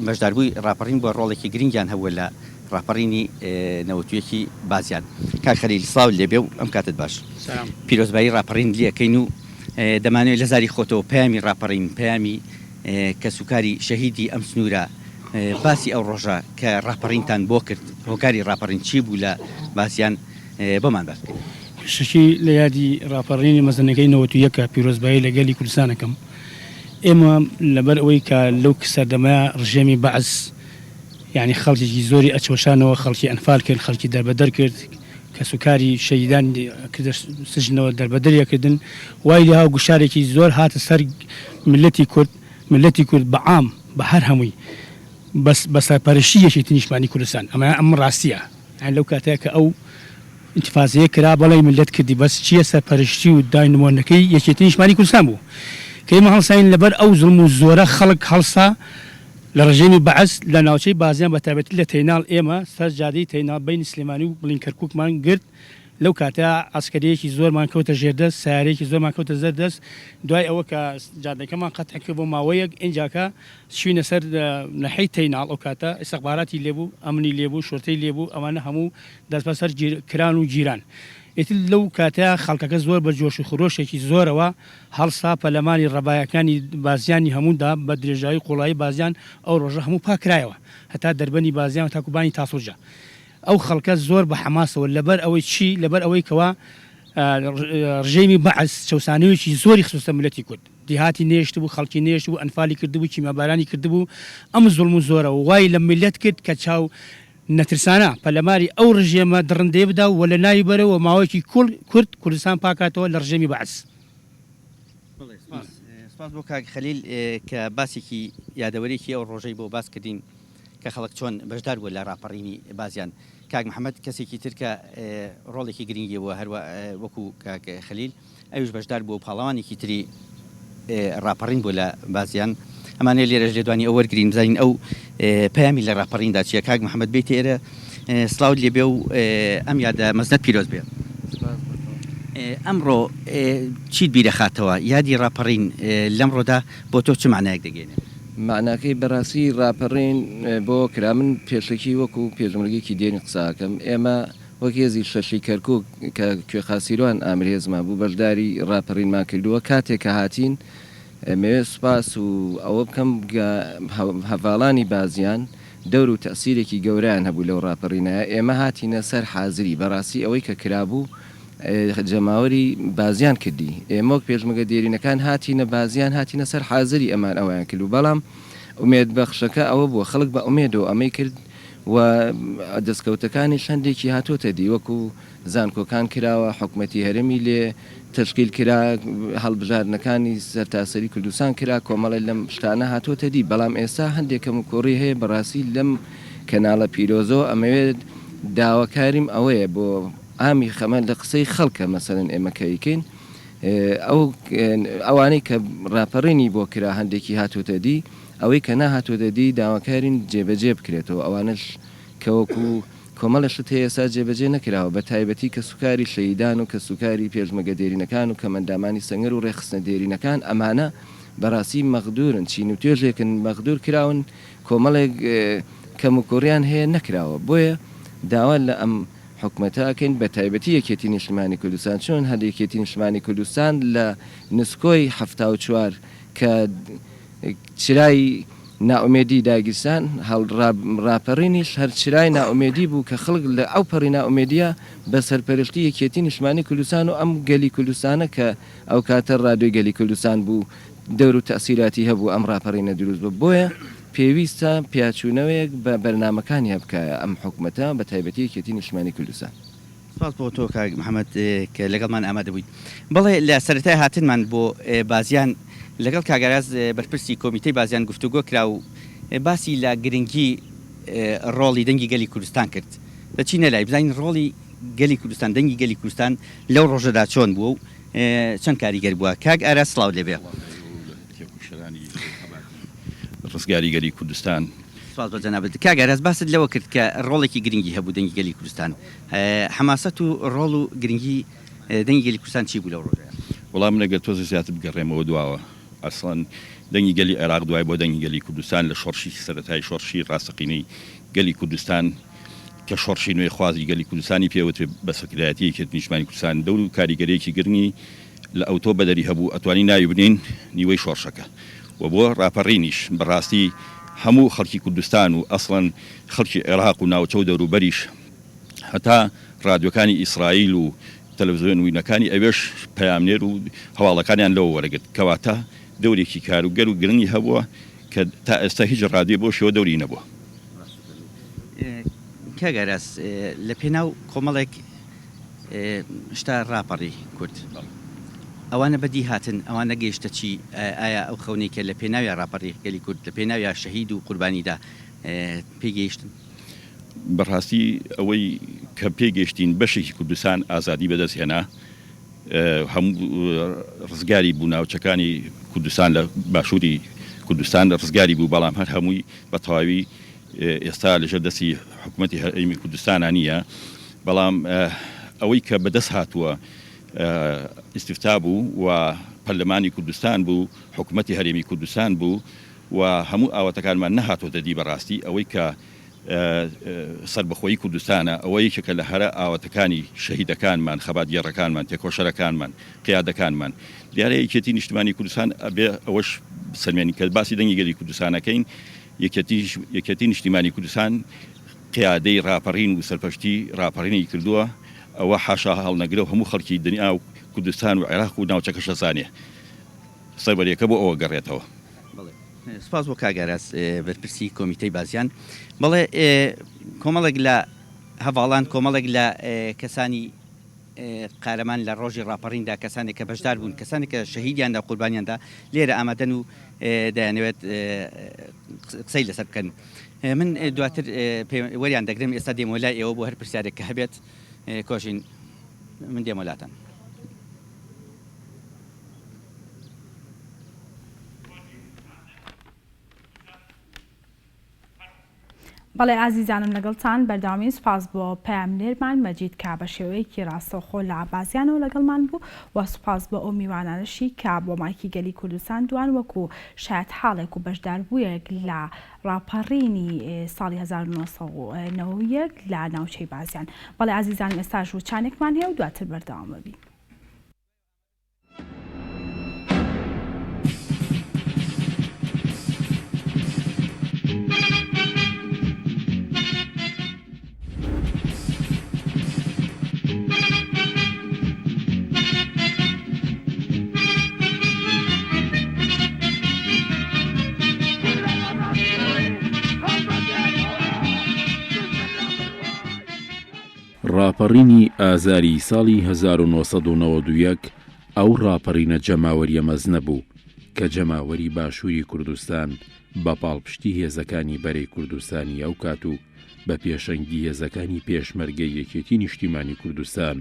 [SPEAKER 6] بەشداربووی ڕاپەڕین بۆ ڕۆڵێکی گرنگیان هەبووە لە ڕاپەڕینی نەوەتویەکی بازیان کاک خەلیل سڵاو لێبێ و ئەم کاتت باش پیرۆزبایی ڕاپەڕین لێەکەین و دەمانوێت لە زاری خۆتەوە پەیامی ڕاپەڕین پەیامی کە سوکاری شەهیدی ئەم سنوورە باسی ئەو ڕۆژە کە ڕاپەڕینتان بۆ کرد هۆکاری ڕاپەڕین چی بوو لە باسییان بۆمان باس
[SPEAKER 7] شەشی لە یادی ڕاپەڕینی مەزنەکەی نەوەتویەکە پیرۆزبایی لە گەلی کوردستانەکەم ئێمە لەبەر ئەوەی کە لەو سەردەمە ڕژێمی بەعز یعنی خەڵکی زۆری ئەچۆشانەوە خەڵکی ئەنفال کرد خەڵکی دەربەدەر کرد کە سوکاری شەیدان سژنەوە دەربەدەریەکردن وای لێها گوشارێکی زۆر هاتە سەر ملەتی کورد بەعام بە هەر هەمووی بە سەرپەرشتی یەکێتی نیشتمانی کوردستان ئەم ڕاستیە لەو کاتەیە کە ئەو ئینتیفاازەیە کرا بەڵی ملت کردی بەس چییە سەرپەرشتی و داینمۆنەکەی یەکێتی نیشتمانی کوردستان بوو کە ئێمە هەڵساین لەبەر ئەو زڵم و زۆرە خەڵک هەڵسا لە ڕژێمی بەعز لە ناوچەی بازیان بە تایبەتی لە تەیناڵ ئێمە سەر جادەی تەیناڵ بەینی سلێمانی و بڵین کەرکووکمان گرت لەو کاتە ئەسکەریەکی زۆرمان کەوتە ژێردەست سیارەیەکی زۆرمان کەوتە زەردەست دوای ئەوە کە جادەکەمان قەتع کرد بۆ ماوەیەک ئینجاکە چوینە سەر نەحەی تەیناڵ ئەو کاتە ئیستیخباراتی لێبوو ئەمنی لێبوو شۆرتەی لێبوو ئەوانە هەموو دەست بەسەر کران و جیران ئێتر لەو کاتە خەڵکەکە زۆر بە جۆش و خۆشێکی زۆرەوە هەڵسا پەلەمانی ڕەبایەکانی بازیانی هەموودا بە درێژایی قوڵایی بازیان ئەو ڕۆژە هەموو پاکرایەوە هەتا دەربەنی بازیان تاکوبانی تاسوجا ئەو خەڵکە زۆر بە حەماسەوە لەبەر ئەوەی چی لەبەر ئەوەی کەوا ڕژێمی بەعز چەسانەوەیکی زۆری خصوصە ملەتی کورد دیهاتی نێشت بوو خەڵکی نێشت بوو ئەنفالی کردبوو کیمابارانی کردبوو ئەم زوڵم و زۆرە وای لە ملت کرد کە چاو نەترسانە پەلەماری ئەو ڕژێمە دڕندێ بدا و لە ناوی بەرەوە ماوەیەکی کورد کوردستان پاکاتەوە لە ڕژێمی بەعز
[SPEAKER 6] سپاس بۆ کاک خەلیل کە باسێکی یادەوەرێکی ئەو ڕۆژەی بۆ باس کردین کە خەڵک چۆن بەشدار بوو لە ڕاپەڕینی بازیان کاک محەممەد کەسێکی ترکە ڕۆڵێکی گرنگی بووە هەروە وەکو کاک خەلیل ئەوش بەشدار بوو پاڵەوانێکی تری ڕاپەڕین بوو لە بازیان ئەمانەیە لێرەش لێدوانی ئەو وەرگین بزانین ئەو پەیامی لە ڕاپەڕیندا چیە کاک محەممەد بێت ئێرە سلااو لێ بێ و ئەم یادە مەزنەت پیرۆز بێ ئەمڕۆ چیت بیرەخاتەوە یادی ڕاپەڕین لەمڕۆدا بۆ تۆ چ معنایەک دەگەێنێت
[SPEAKER 8] معناکەی بەڕاستی ڕاپەڕین بۆ کرا من پێشەکی وەکو پێشمەرگێکی دێنی قساکەم ئێمە وەک هێزی شەشی کەرکک کە کوێخاسیروان ئامرێزمان بوو بەشداری ڕاپەڕینمان کردووە کاتێک کە هاتین مەوێ سوپاس و ئەوە بکەم هەڤاڵانی بازیان دەور و تەسیرێکی گەوریان هەبوو لەو ڕاپەڕینایە ئێمە هاتینە سەر حازری بەڕاستی ئەوەی کە کرابوو جەماوەری بازیان کردی ئێمە پێشمەگە دێرینەکان هاتینە بازیان هاتینە سەر حازری ئەمان ئەویان کرد و بەڵام ئومێد بەخشەکە ئەوە بووە خەڵک بە ئومێدەوە ئەمەی کرد و دەستکەوتەکانی شەندێکی هاتۆتە دی وەکو زانکۆکان کراوە حکومەتی هەرمی لێ تشکیل کرا هەڵبژاردنەکانی سەرتاسەری کوردستان کرا کۆمەڵی لەم شتانە هاتۆتە دی بەڵام ئێستا هەندێکم کوڕی هەیە بەڕاستی لەم کەناڵە پیرۆزۆ ئەمەوێت داواکاریم ئەوەیە بۆ ئامی خەمە لە قسەی خەڵکە مەسەرن ئێمەکەیکەین ئەوانەی کە ڕاپەڕێنی بۆ کرا هەندێکی هاتوۆتە دی ئەوەی کە ناهاتوۆتە دی داواکارین جێبەجێ بکرێتەوە ئەوانش کەوەکو کۆمەڵە شت هەیە ئێستا جێبەجێ نەکراوە بە تایبەتی کە سوکاری شەیدان و کە سوکاری پێشمەگە دێرینەکان و کە مەندامانی سەنگەر و ڕێخستنە دێرینەکان ئەمانە بەڕاستی مەغدورن چین و توێژێکن مەغدور کراون کۆمەڵێک کەم و کۆڕیان هەیە نەکراوە بۆیە داوا لە ئەم حکومەتەکەین بە تایبەتی یەکێتی نیشتمانی کوردستان چۆن هەندێکێتی نیشتمانی کوردستان لە نسکۆی 74 کە چرای ناومێدی داگیرستان ڕاپەڕینیش هەر چرای ناومێدی بوو کە خەڵک لە ئەو پەڕی ناومێدیە بە سەرپەرشتی یەکێتی نیشتمانی کوردستان و ئەم گەلی کوردستانە کە ئەو کاتە ڕادیۆی گەلی کوردستان بوو دەور و تەسیراتی هەبوو ئەم ڕاپەڕینە دروست بوو بۆیە پێویستە پیاچوونەوەیەک بە بەرنمەکانی هەبکایە ئەم حکومەتە بە تایبەتی یەکێتی نیشتمانی کوردستان
[SPEAKER 6] سپاس بۆ تۆ کاک محەممەد کە لەگەڵمان ئامادە بوویت بەڵێ لە سەرەتای هاتنمان بۆ بازیان لەگەڵ کاگەراز بەرپرسی کۆمیتەی بازیان گفتوگۆ کرا و باسی لە گرنگی ڕۆڵی دەنگی گەلی کوردستان کرد دەچی نەلای بزانین ڕۆڵی گەلی کوردستان دەنگی گەلی کوردستان لەو ڕۆژەدا چۆن بووە و چەند کاریگەر بووە کاک ئارا سڵاو لێبێ
[SPEAKER 9] ڕزگاری گەلی کوردستان
[SPEAKER 6] جەنابەت کاگەراز باست لەوە کرد کە ڕۆڵێکی گرنگی هەبوو دەنگی گەلی کوردستان حماسەت و ڕۆڵ و گرنگی دەنگی گەلی کوردستان چی بوو لەو ڕۆژەیە
[SPEAKER 9] وەڵام لەگەر تۆزی زیاتر بگەڕێمەوە دواوە ئەسڵان دەنگی گەلی عێراق دوای بۆ دەنگی گەلی کوردستان لە شۆڕشی سەرەتای شۆڕشی ڕاستەقینەی گەلی کوردستان کە شۆڕشی نوێی خوازی گەلی کوردستانی پێوترێت بە سەکرایەتی یەکێتی نیشتمانی کوردستان دەور و کاریگەرێکی گرنگی لە ئەوتۆ بەدەری هەبوو ئەتوانی ناوی بنین نیوەی شۆڕشەکە و بۆ ڕاپەڕینیش بەڕاستی هەموو خەڵکی کوردستان و ئەسڵەن خەڵکی عێراق و ناوچە و دەوروبەریش هەتا ڕادیۆکانی ئیسرائیل و تەلەڤیزیۆن وینەکانی ئەوێش پەیامنێر و هەواڵەکانیان لەوە وەرەگرت کەواتە دەورێکی کاروگەر و گرنگی هەبووە کە تا ئێستا هیچ ڕادیۆ بۆ شێوە دەوری نەبووە
[SPEAKER 6] کاگەراز لە پێناو کۆمەڵێک شتا ڕاپەڕی کورد ئەوانە بەدی هاتن ئەوانە گەیشتە چی ئایا ئەو خەونەی کە لە پێناوی ڕاپەڕی گەلی کورد لە پێناوی شەهید و قوربانیدا پێگەیشتن
[SPEAKER 9] بەڕاستی ئەوەی کە پێگەشتین بەشێکی کوردستان ئازادی بەدەستهێنا هەموو ڕزگاری بوو ناوچەکانی کوردستان لە باشووری کوردستان ڕزگاری بوو بەڵام هەر هەمووی بە تەواوی ئێستا لەژێر دەستی حکوومەتی هەرێمی کوردستانە نییە بەڵام ئەوەی کە بەدەست هاتووە ئیستیفتا بوو و پەرلەمانی کوردستان بوو حکوومەتی هەرێمی کوردستان بوو و هەموو ئاواتەکانمان نەهاتۆتە دی بەڕاستی ئەوەی کە سەربەخۆیی کوردستانە ئەوەی کە لە هەرە ئاواتەکانی شەهیدەکانمان خەباتگێڕەکانمان تێکۆشەرەکانمان قیادەکانمان دیارە یەکێتی نیشتمانی کوردستان ئەبێ ئەوەش سەرمێنی کە باسی دەنگی گەلی کوردستانەکەین یەکێتی نیشتیمانی کوردستان قیادەی ڕاپەڕین و سەرپەشتی ڕاپەڕینی کردووە ئەوە حاشا هەڵنەگرە و هەموو خەڵکی دنیا و کوردستان و عێراق و ناوچەکە شەزانێ سەربەریەکە بۆ ئەوە گەڕێتەوە
[SPEAKER 6] سپاس بۆ کاگەراز بەرپرسی کۆمیتەی بازیان بەڵێ کۆمەڵێک لە هەواڵان کۆمەڵێک لە کەسانی قارەمان لە ڕۆژی ڕاپەڕیندا کەسانێک کە بەشدار بوون کەسانی کە شەهیدیاندا قوربانیاندا لێرە ئامادەن و دەیانەوێت قسەی لەسەر بکەن. من دواتر وەریان دەگرم ئێستا دێمە لای ئێوە بۆ هەر پرسیارێک کە هەبێت کۆژین من دێمە وڵاتان.
[SPEAKER 1] بەڵێ ئازیزانم لەگەڵتان بەرداوامی سوپاس بۆ پەیامنێرمان مەجید کە بە شێوەیەکی ڕاستەوخۆ لە ئابازیانەوە لەگەڵمان بوو و سوپاس بە ئەو میوانانشی کە بۆ مایکی گەلی کوردستان دوان وەکو شاید حاڵێک و بەشدار بوویەک لە ڕاپەڕینی ساڵی 1990 لە ناوچەی بازیان. بەڵێ ئازیزانم ئێستاژ و چانێکمان هەیە و دواتر بەردەوام بین.
[SPEAKER 2] ڕاپەڕینی ئازاری ساڵی 1991 ئەو ڕاپەڕینە جەماوەریە مەزنە بوو کە جەماوەری باشووری کوردستان بە پاڵپشتی هێزەکانی بەرەی کوردستانی ئەو کات و بە پێشەنگی هێزەکانی پێشمەرگەی یەکێتی نیشتیمانی کوردستان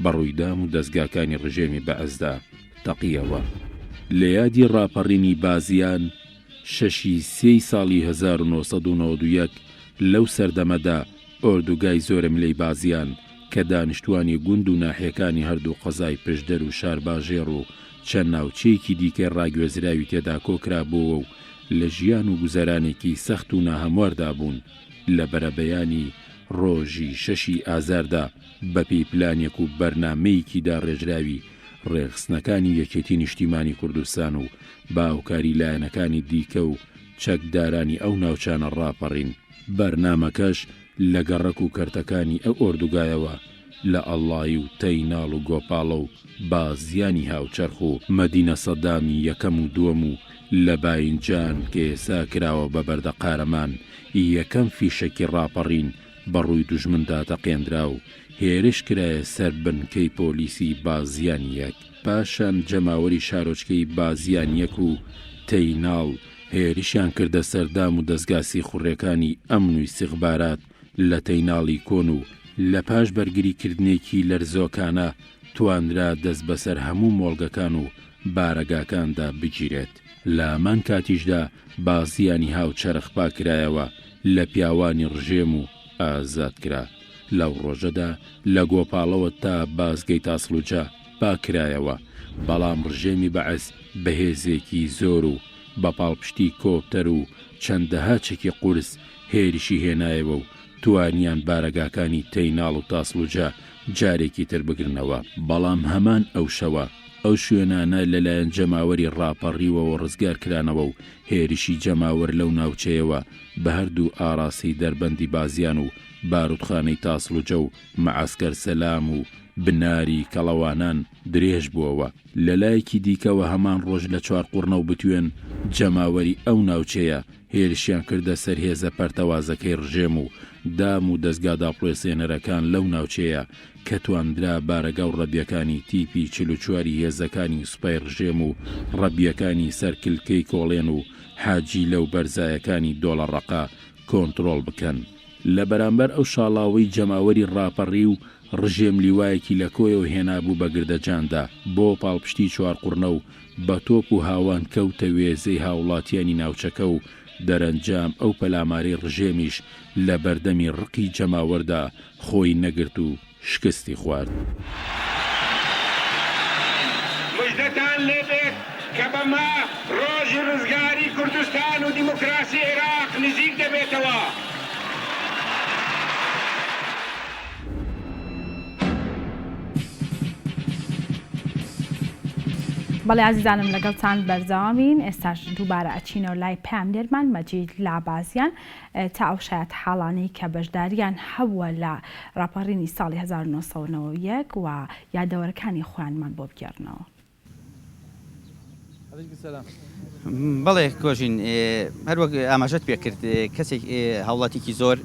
[SPEAKER 2] بە ڕوویدام و دەستگاکانی ڕژێمی بەعەزدا تەقیەوە. لە یادی ڕاپەڕینی بازیان 6 ساڵی 1991 لەو سەردەمەدا ئۆردوگای زۆرم لەی بازیان کە دانیشتوانی گوند و ناحیەکانی هەردوو قەزای پشدەر و شارباژێڕ و چەند ناوچەیەکی دیکە ڕاگوێزراوی تێدا کۆکرابووە و لە ژیان و گوزەرانێکی سەخت و ناهەمواردا بوون لە بەرەبەیانی ڕۆژی 6 ئازاردا بەپێی پلانێک و بەرنامەیەکیدا ڕێژراوی ڕێخستنەکانی یەکێتی نیشتیمانی کوردستان و باوکاری لایەنەکانی دیکە و چەکدارانی ئەو ناوچانە ڕاپەڕین. بەرنامەکەش لە گەڕەک و کەرتەکانی ئەو ئۆردوگایەوە لە ئەڵڵای و تەیناڵ و گۆپاڵە و بازیانی هاوچەرخ و مەدینە سەدامی یەکەم و دووەم و لە باینجان کە ئێسا کراوە بە بەردە قارەمان یەکەم فیشەکی ڕاپەڕین بەڕووی دوژمندا تەقێنرا و هێرش کرایە سەر بنکەی پۆلیسی بازیان یەک. پاشان جەماوەری شارۆچکەی بازیان یەک و تەیناڵ هێرشیان کردە سەردام و دەستگاسی خوڕیەکانی ئەمن و استیخبارات لە تەیناڵی کۆن و لە پاش بەرگریکردنێکی لەرزۆکانە توانرا دەست بەسەر هەموو مۆڵگەکان و بارەگاکاندا بگیرێت. لە هەمان کاتیشدا بازیانی هاوچەرخ پاکرایەوە لە پیاوانی ڕژێم و ئازاد کرا. لەو ڕۆژەدا لە گۆپاڵەوە تا بازگەی تاسڵوجا پاکرایەوە، بەڵام ڕژێمی بەعەز بەهێزێکی زۆر و بە پاڵپشتی کۆپتەر و چەندەها چەکی قورس هێرشی هێنایەوە و توانیان بارەگاکانی تەیناڵ و تاسڵوجا جارێکی تر بگرنەوە. بەڵام هەمان ئەو شەوە ئەو شوێنانە لەلایەن جەماوەری ڕاپەڕیوەوە ڕزگار کرانەوە و هێرشی جەماوەر لەو ناوچەیەوە بە هەردوو ئاراسی دەربەندی بازیان و بارودخانەی تاسڵوجە و مەعەسکەر سەلام و بناری کەڵەوانان درێژ بووەوە. لە لایەکی دیکەوە هەمان ڕۆژ لە چوارقوڕنە و بتوێن جەماوەری ئەو ناوچەیە هێرشیان کردە سەر هێزە پەرتەوازەکەی ڕژێم و دام و دەستگادا پڵێسێنەرەکان لەو ناوچەیە کە توانرا بارەگا و ڕەبیەکانی تیپی 44 هێزەکانی سوپای ڕژێم و ڕەبیەکانی سەرکلکەی کۆڵێن و حاجی لەو بەرزایەکانی دۆڵەڕەقا کۆنتڕۆڵ بکەن. لە بەرامبەر ئەو شاڵاوەی جەماوەری ڕاپەڕی و ڕژێم لیوایەکی لە کۆیەوە هێنابوو بە گردەجاندا بۆ پاڵپشتی چوارقوڕنە و بە تۆپ و هاوان کەوتە وێزەی هاوڵاتیانی ناوچەکە و دەرەنجام ئەو پەلاماری ڕژێمیش لە بەردەمی ڕقی جەماوەردا خۆی نەگرت و شکستی خوارد.
[SPEAKER 3] مژدەتان لێبێت کە بەما ڕۆژی ڕزگاری کوردستان و دیموکراسی عێراق نزیک دەبێتەوە.
[SPEAKER 1] بەڵێ عزیزانم لەگەڵتان بەردەوامین. ئێستاش دووبارە ئەچینەوە لای پەیامنێرمان مەجید لابازیان تا ئەو شایەت حاڵانەی کە بەشداریان هەبووە لە ڕاپەڕینی ساڵی 1991 و یادەوەرەکانی خۆیانمان بۆ بگێڕنەوە.
[SPEAKER 6] بەڵێ کۆژین هەروەک ئاماژەت پێ کرد کەسێک هاوڵاتێکی زۆر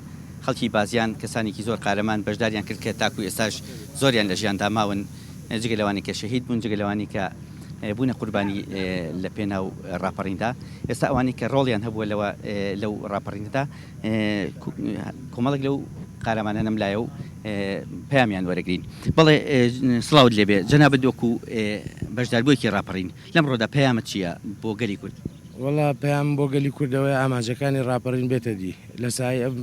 [SPEAKER 6] خەڵکی بازیان کەسانێکی زۆر قارەمان بەشداریان کرد کە تاکو ئێستاش زۆریان لە ژیاندا ماون جگە لەوانی کە شەهید بوون جگە لەوانی کە بوونە قوربانی لە پێناو ڕاپەڕیندا ئێستا ئەوانی کە ڕۆڵیان هەبووە لەو ڕاپەڕیندا کۆمەڵێک لەو قارەمانە نەملایە و پامیان وەرەگرین بەڵێ سڵاوت لێبێ جەنابەت دۆکو بەشداربوویەکی ڕاپەڕین لەم ڕۆدا پەیامت چییە بۆ گەلی کورد
[SPEAKER 10] وەڵا پەیام بۆ گەلی کوردەوەی ئاماژەکانی ڕاپەڕین بێتە دی لە سای ئەم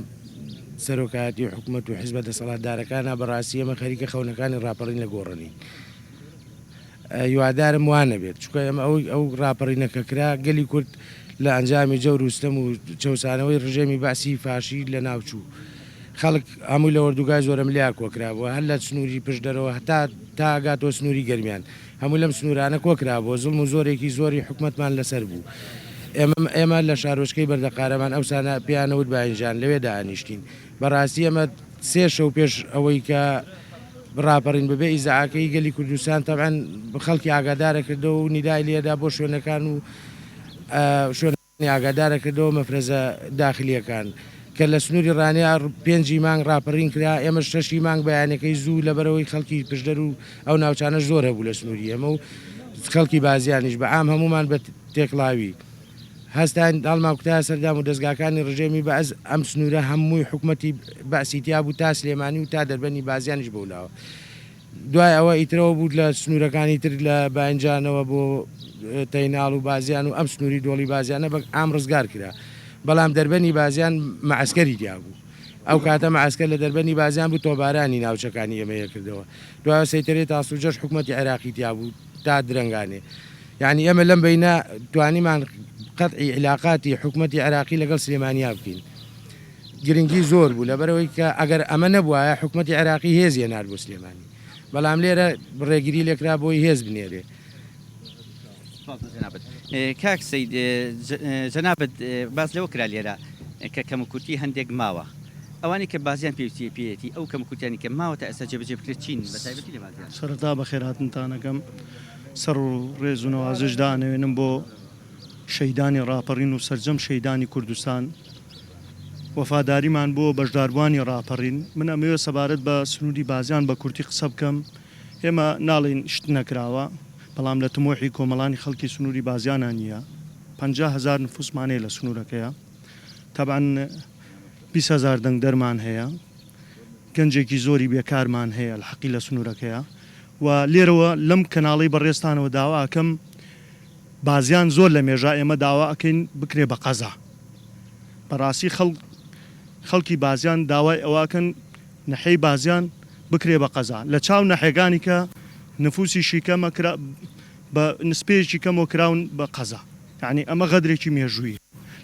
[SPEAKER 10] سەرۆکایەتی حکوومەت و حیزبە دەسەڵاتدارەکانە بەڕاستی ئەمە خەریکە خەونەکانی ڕاپەڕین لە گۆڕنی هیوادارم وانە بێت چکە ئەمە ئەو ڕاپەڕینەکە کرا گەلی کورد لە ئەنجامی جەور وستەم و چەسانەوەی ڕژێمی باسی فاشی لە ناوچوو خەڵک هەمووی لە وەردوگای زۆرم لیا کۆکرابووە هەر لە سنووری پشدەرەوە هەتا تاگاتۆ سنووری گەرمیان هەموو لەم سنوورانە کۆکرابووە زڵم و زۆرێکی زۆری حکوومەتمان لەسەر بوو ئێمە لە شارۆچکەی بەردەقارەمان ئەوسانە پیانەوت باینجان لەوێ دانیشتین بەڕاستی ئەمە سێ شەو پێش ئەوەی کە ڕاپەڕین ببێ ئیزعاکەی گەلی کوردستان تەبعاً خەڵکی ئاگادارە کردەوە و نیدای لێدا بۆ شوێنەکان و شوێنی ئاگادارە کردەوە مەفرەزە داخلیەکان کە لە سنووری ڕانیا 5 مانگ ڕاپەڕین کرا ئێمە 6 مانگ بەیانەکەی زوو لەبەرەوەی خەڵکی پشدەر و ئەو ناوچانە زۆر هەبوو لە سنووری ئەمە و خەڵکی بازیانیش بە ئام هەمومان بە تێکڵاوی هەستان داڵما کوتای سەردام و دەستگاکانی ڕژێمی بەعز ئەم سنوورە هەمووی حکوومەتی بەسیتیا بوو تا سلێمانی و تا دەربەنی بازیانیش بوولاوە دوای ئەوە ئیترەوە بوو لە سنوورەکانی تر لە باینجانەوە بۆ تەیناڵ و بازیان و ئەم سنووری دۆڵی بازیانە بە ئام ڕزگار کرا بەڵام دەربەنی بازیان مەعسکەری دیا بوو ئەو کاتە مەعسکەر لە دەربەنی بازیان بوو تۆبارانی ناوچەکانی ئێمەیە کردەوە دوای سەیتەرێت تاسوجەش حکوومەتی عێراقی تیا بوو تا درەنگانێ یعنی ئەمە لەم بینە توانیمان قەتعی علاقاتی حکوومەتی عێراقی لەگەڵ سلێمانیا بکەین گرنگی زۆر بوو لەبەرەوەی کە ئەگەر ئەمە نەبووە حکوومەتی عێراقی هێزیە نار بۆ سلێمانی بەڵام لێرە ڕێگیری لێکرا بۆی هێز بنێرێ
[SPEAKER 6] کاک سەید جەنابەت باس لەوە کرا لێرە کە کەمکورتی هەندێک ماوە ئەوانی کە بازیان پێویستی پێێتی ئەو کەمکوتیانی کە ماوە تا ئێستا جێبەجێ بکرێت چین بەتایبەتی لە بازیان
[SPEAKER 11] سەرەتا بە خێراتنتانەکەم سەر و ڕێز و نەوازش دانەوێنم بۆ شەیدانی ڕاپەڕین و سەرجەم شەیدانی کوردستان وەفاداریمان بۆ بەشداربوانی ڕاپەڕین من ئەمەوێ سەبارەت بە سنووری بازیان بە کورتی قسە بکەم ئێمە ناڵێن شت نەکراوە بەڵام لە تمۆحی کۆمەڵانی خەڵکی سنووری بازیانان نییە 50,000 نفوسمانەیە لە سنوورەکەیە تەبعاً 20,000 دەنگ دەرمان هەیە گەنجێکی زۆری بێکارمان هەیە لە حەقی لە سنوورەکەیە و لێرەوە لەم کەناڵی بەڕێستانەوە داواکەم بازیان زۆر لە مێژا ئێمە داوا ئەکەین بکرێ بە قەزا بەڕاستی خەڵکی بازیان داوای ئەواکەن نەحەی بازیان بکرێ بە قەزا لە چاو نەحێگانی کە نفوسی شیکەمە بە نسپێکی کەمەوە کراون بە قەزا یعنی ئەمە غەدرێکی مێژووی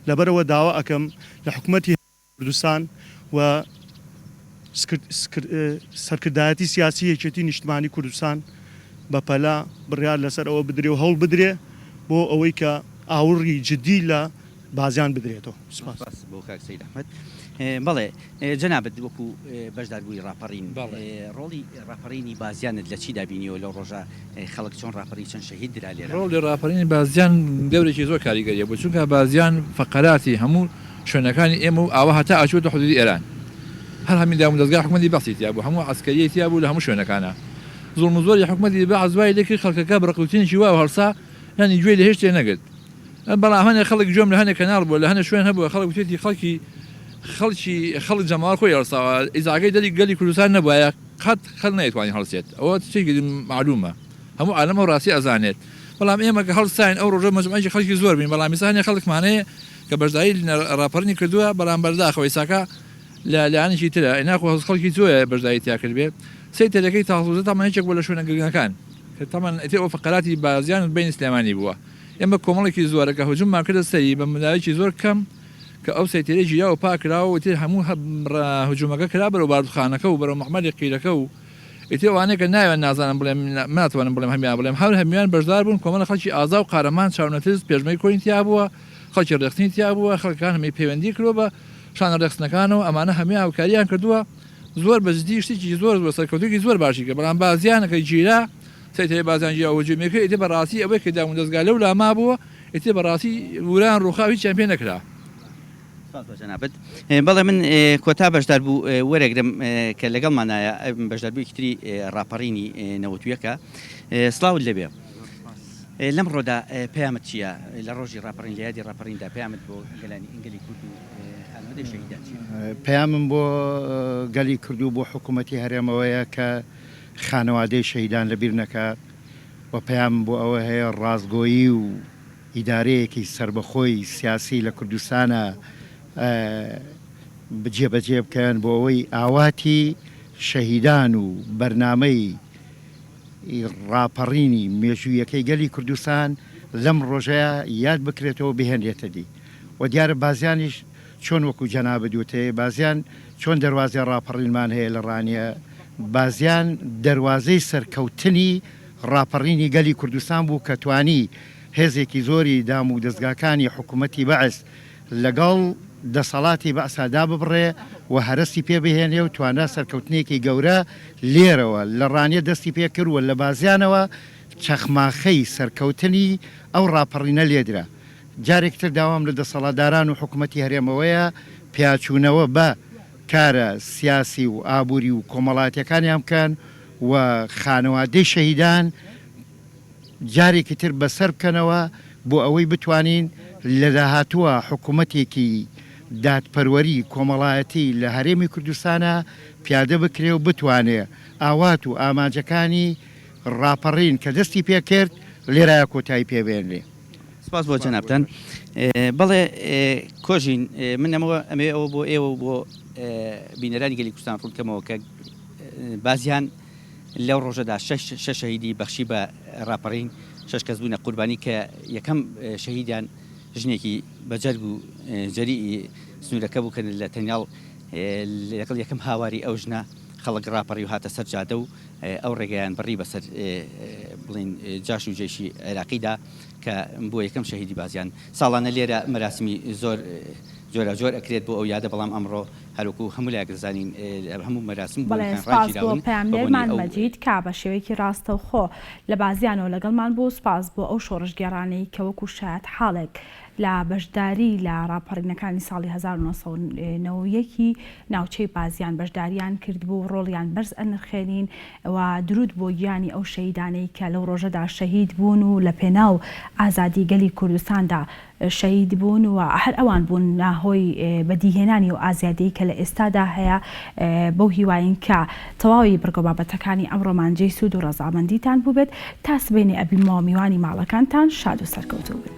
[SPEAKER 11] لەبەرەوە داوا ئەکەم لە حکوومەتی کوردستان و سەرکردایەتی سیاسی یەکێتی نیشتمانی کوردستان بە پەلا بڕیار لەسەر ئەوە بدرێ و هەوڵ بدرێ بۆ ئەوەی کە ئاوڕی جدی لە بازیان بدرێتەوە
[SPEAKER 6] سپاس بۆ کاک سەید ئەحمەد بەڵێ جەنابەت وەکو بەشداربووی ڕاپەڕین ڕۆڵی ڕاپەڕینی بازیانت لە چی دابینیەوە لەو ڕۆژە خەڵک چۆن ڕاپەڕی چەند شەهید درا لێرە
[SPEAKER 12] ڕۆڵی ڕاپەڕینی بازیان دەورێکی زۆر کاریگەریە بۆ چونکە بازیان فەقەراتی هەموو شوێنەکانی ئێمە و ئاوە هەتا ئاچوتە حدودی ئێران هەر هەمین دام دەستگا حکوومەتی بەخسیتیا بوو هەموو عسکەریەتیا بوو لە هەموو شوێنەکانە زۆڵم زۆری حکوومەتی بە عزوای لێکرد خەڵکەکە بڕقوتینێکی وا و هەڵسا یانی گوێ لە هێشت تێ نەگرت بەڵام هەنێک خەڵک گوێم لە هەنێک کەناڵ بووە لە هەنێک شوێن هەبووە خەڵک وتێتی خەڵک جەماوەڕ خۆی هەڵساوە ئیزاگەی دەری گەلی کوردستان نەبووە قەت خەڵ نەیتوانی هەڵسێت ئەوە چێکی معلومە هەموو عالەمە ڕاستی ئەزانێت بەڵام ئێمە کە هەڵساین ئەو ڕۆژە مەجموعەیەکی خەڵکی زۆر بین بەڵام ئێستا خەڵکمانەیە کە بەشداری ڕاپەڕینی کردووە بەڵام بەرداخەوە ئێساکە لە لایەنێکی ترە ئەناخۆ خەڵکی زۆرە بەشداری تیا کرد بێ سەیتەرەکەی تاخوزە تەمانێکێک بۆ لە شوێنە گرنگەکان کە تەمان ئەو فەقەراتی بازیان بین سلێمانی بووە ئێمە کۆمەڵێکی زۆرە کە هجوممان کردە سەری بە منداڵێکی زۆر کەم کە ئەو سەیتەرەی ژیا و پاکراوە و تێ هەموو هجومەکە کرا بەرەو باردوخانەکە و بەرەو محمەدی قیرەکە و ئیتر ئەوانەیە کە ناوێن نازانم بڵێم ناتوانم بڵێم هەمیان بڵێم هەر هەمیان بەشدار بوون کۆمەڵە خەڵکی ئازا و قارەمان چاونەترس پێشمەی کۆینتیا بووە خەڵکی ڕێخستنی تیا بووە خەڵکان هەمی پەیوەندی کردووە بە شانە ڕێخستنەکانەوە ئەمانە هەمی هاوکاریان کردووە زۆر بەجددی شتێکی زۆر سەرکەوتێکی زۆر باشی کە بەڵام بازیانەکەی گیرا سەیتەرەی بازیان گیرا و هجومێکە ئیتر بەڕاستی ئەوەی کە دامون دەستگا لەو لاما بووە ئیتر بەڕاستی وران ڕووخاوی چیان پێ نەکرا
[SPEAKER 6] جەنابەت بەڵێ من کۆتا بەشدار بوو وەرەگرم کە لەگەڵمانایە بەشداربووی ڕاپەڕینی نەوەتویەکە سڵاوت لەبێ لەم ڕۆدا پەیامەت چییە لە ڕۆژی ڕاپەڕین لە یادی ڕاپەڕیندا پەیامەت بۆ گەلانی ئینگلی کورد و هەلمەدەی شەهیدان چییە؟
[SPEAKER 13] پەیامم بۆ گەلی کورد و بۆ حکوومەتی هەرێمەوەیە کە خانەوادەی شەهیدان لەبیر نەکات و پەیامم بۆ ئەوە هەیە ڕازگۆیی و ئیدارەیەکی سربەخۆی سیاسی لە کوردستانە بجێبەجێ بکەن بۆ ئەوەی ئاواتی شەهیدان و بەرنامەی ڕاپەڕینی مێژوویەکەی گەلی کوردستان لەم ڕۆژەیە یاد بکرێتەوە بهێنرێتە دی و دیارە بازیانیش چۆن وەکو جەنابەت وتەیە بازیان چۆن دەواازی ڕاپەڕینمان هەیە لە ڕانیە بازیان دەواازەی سەرکەوتنی ڕاپەڕینی گەلی کوردستان بوو کە توانی هێزێکی زۆری دام و دەستگاکانی حکوومەتی بەعس لەگەڵ دەسەڵاتی بەعسادا ببڕێ و هەرستی پێ بهێنێ و توانە سەرکەوتنێکی گەورە لێرەوە لە ڕانیە دەستی پێ کردووە لە بازیانەوە چەخماخەی سەرکەوتنی ئەو ڕاپەڕینە لێدرا جارێکتر داوام لە دەسەڵاتداران و حکوومەتی هەرێمەوەیە پیاچوونەوە بە کارە سیاسی و ئابووری و کۆمەڵاتیەکانیان بکەن و خانەوادەی شەهیدان جارێکی تر بەسەر بکەنەوە بۆ ئەوەی بتوانین لە داهاتووە حکوومەتێکی دادپەروەری کۆمەڵایەتی لە هەرێمی کوردستانە پیادە بکرێ و بتوانێ ئاوات و ئاماجەکانی ڕاپەڕین کە دەستی پێکرد لێرایە کۆتایی پێبێنێ.
[SPEAKER 6] سپاس بۆ جەنابتان بەڵێ کۆژین من ئەمێ ئەوە بۆ ئێوە بۆ بینەرانی گەلی کوردستان ڕوونکەمەوە کە بازیان لەو ڕۆژەدا شەش شەهیدی بەخشی بە ڕاپەڕین 6 کەس بوونە قوربانی کە یەکەم شەهیدیان ژنێکی بەجەرگ و جەریئی سنوورەکە بوو کە لە تەنیاڵ لەگەڵ یەکەم هاواری ئەو ژنە خەڵک ڕاپەڕی و هاتە سەر جادە و ئەو ڕێگەیان بڕی بەسەر بڵین جاش و جێشی عێراقیدا کە بۆ یەکەم شەهیدی بازیان ساڵانە لێرە مەراسمی زۆر جۆر ئەکرێت بۆ ئەو یادە بەڵام ئەمڕۆ هەروکو هەموو لایەکدەزانین هەموو مەراسم
[SPEAKER 1] بۆ پەیامێرمان مەجید کا بە شێوەیەکی ڕاستە و خۆ لە بازیانەوە لەگەڵمان بۆ سپاس بۆ ئەو شۆڕژگێڕانەی کە وەکو شایەت حاڵێک لە بەشداری لە ڕاپەڕینەکانی ساڵی 1990 ناوچەی بازیان بەشداریان کرد بوو ڕۆڵیان بەرز ئەنرخێنین و درود بۆ گیانی ئەو شەهیدانەی کە لەو ڕۆژەدا شەهید بوون و لە پێناو ئازادی گەلی کوردستاندا شەهید بوون و هەر ئەوان بوون ناهۆی بەدیهێنانی و ئازادی کە لە ئێستادا هەیە بەو هیواین کە تەواوی بەرگەبابەتەکانی ئەمڕۆمان جێی سوود و ڕەزامەندیتان بوو بێت تا سبێنێ ئەبینەوە میوانی ماڵەکانتان شاد و سەرکەوتوو بن.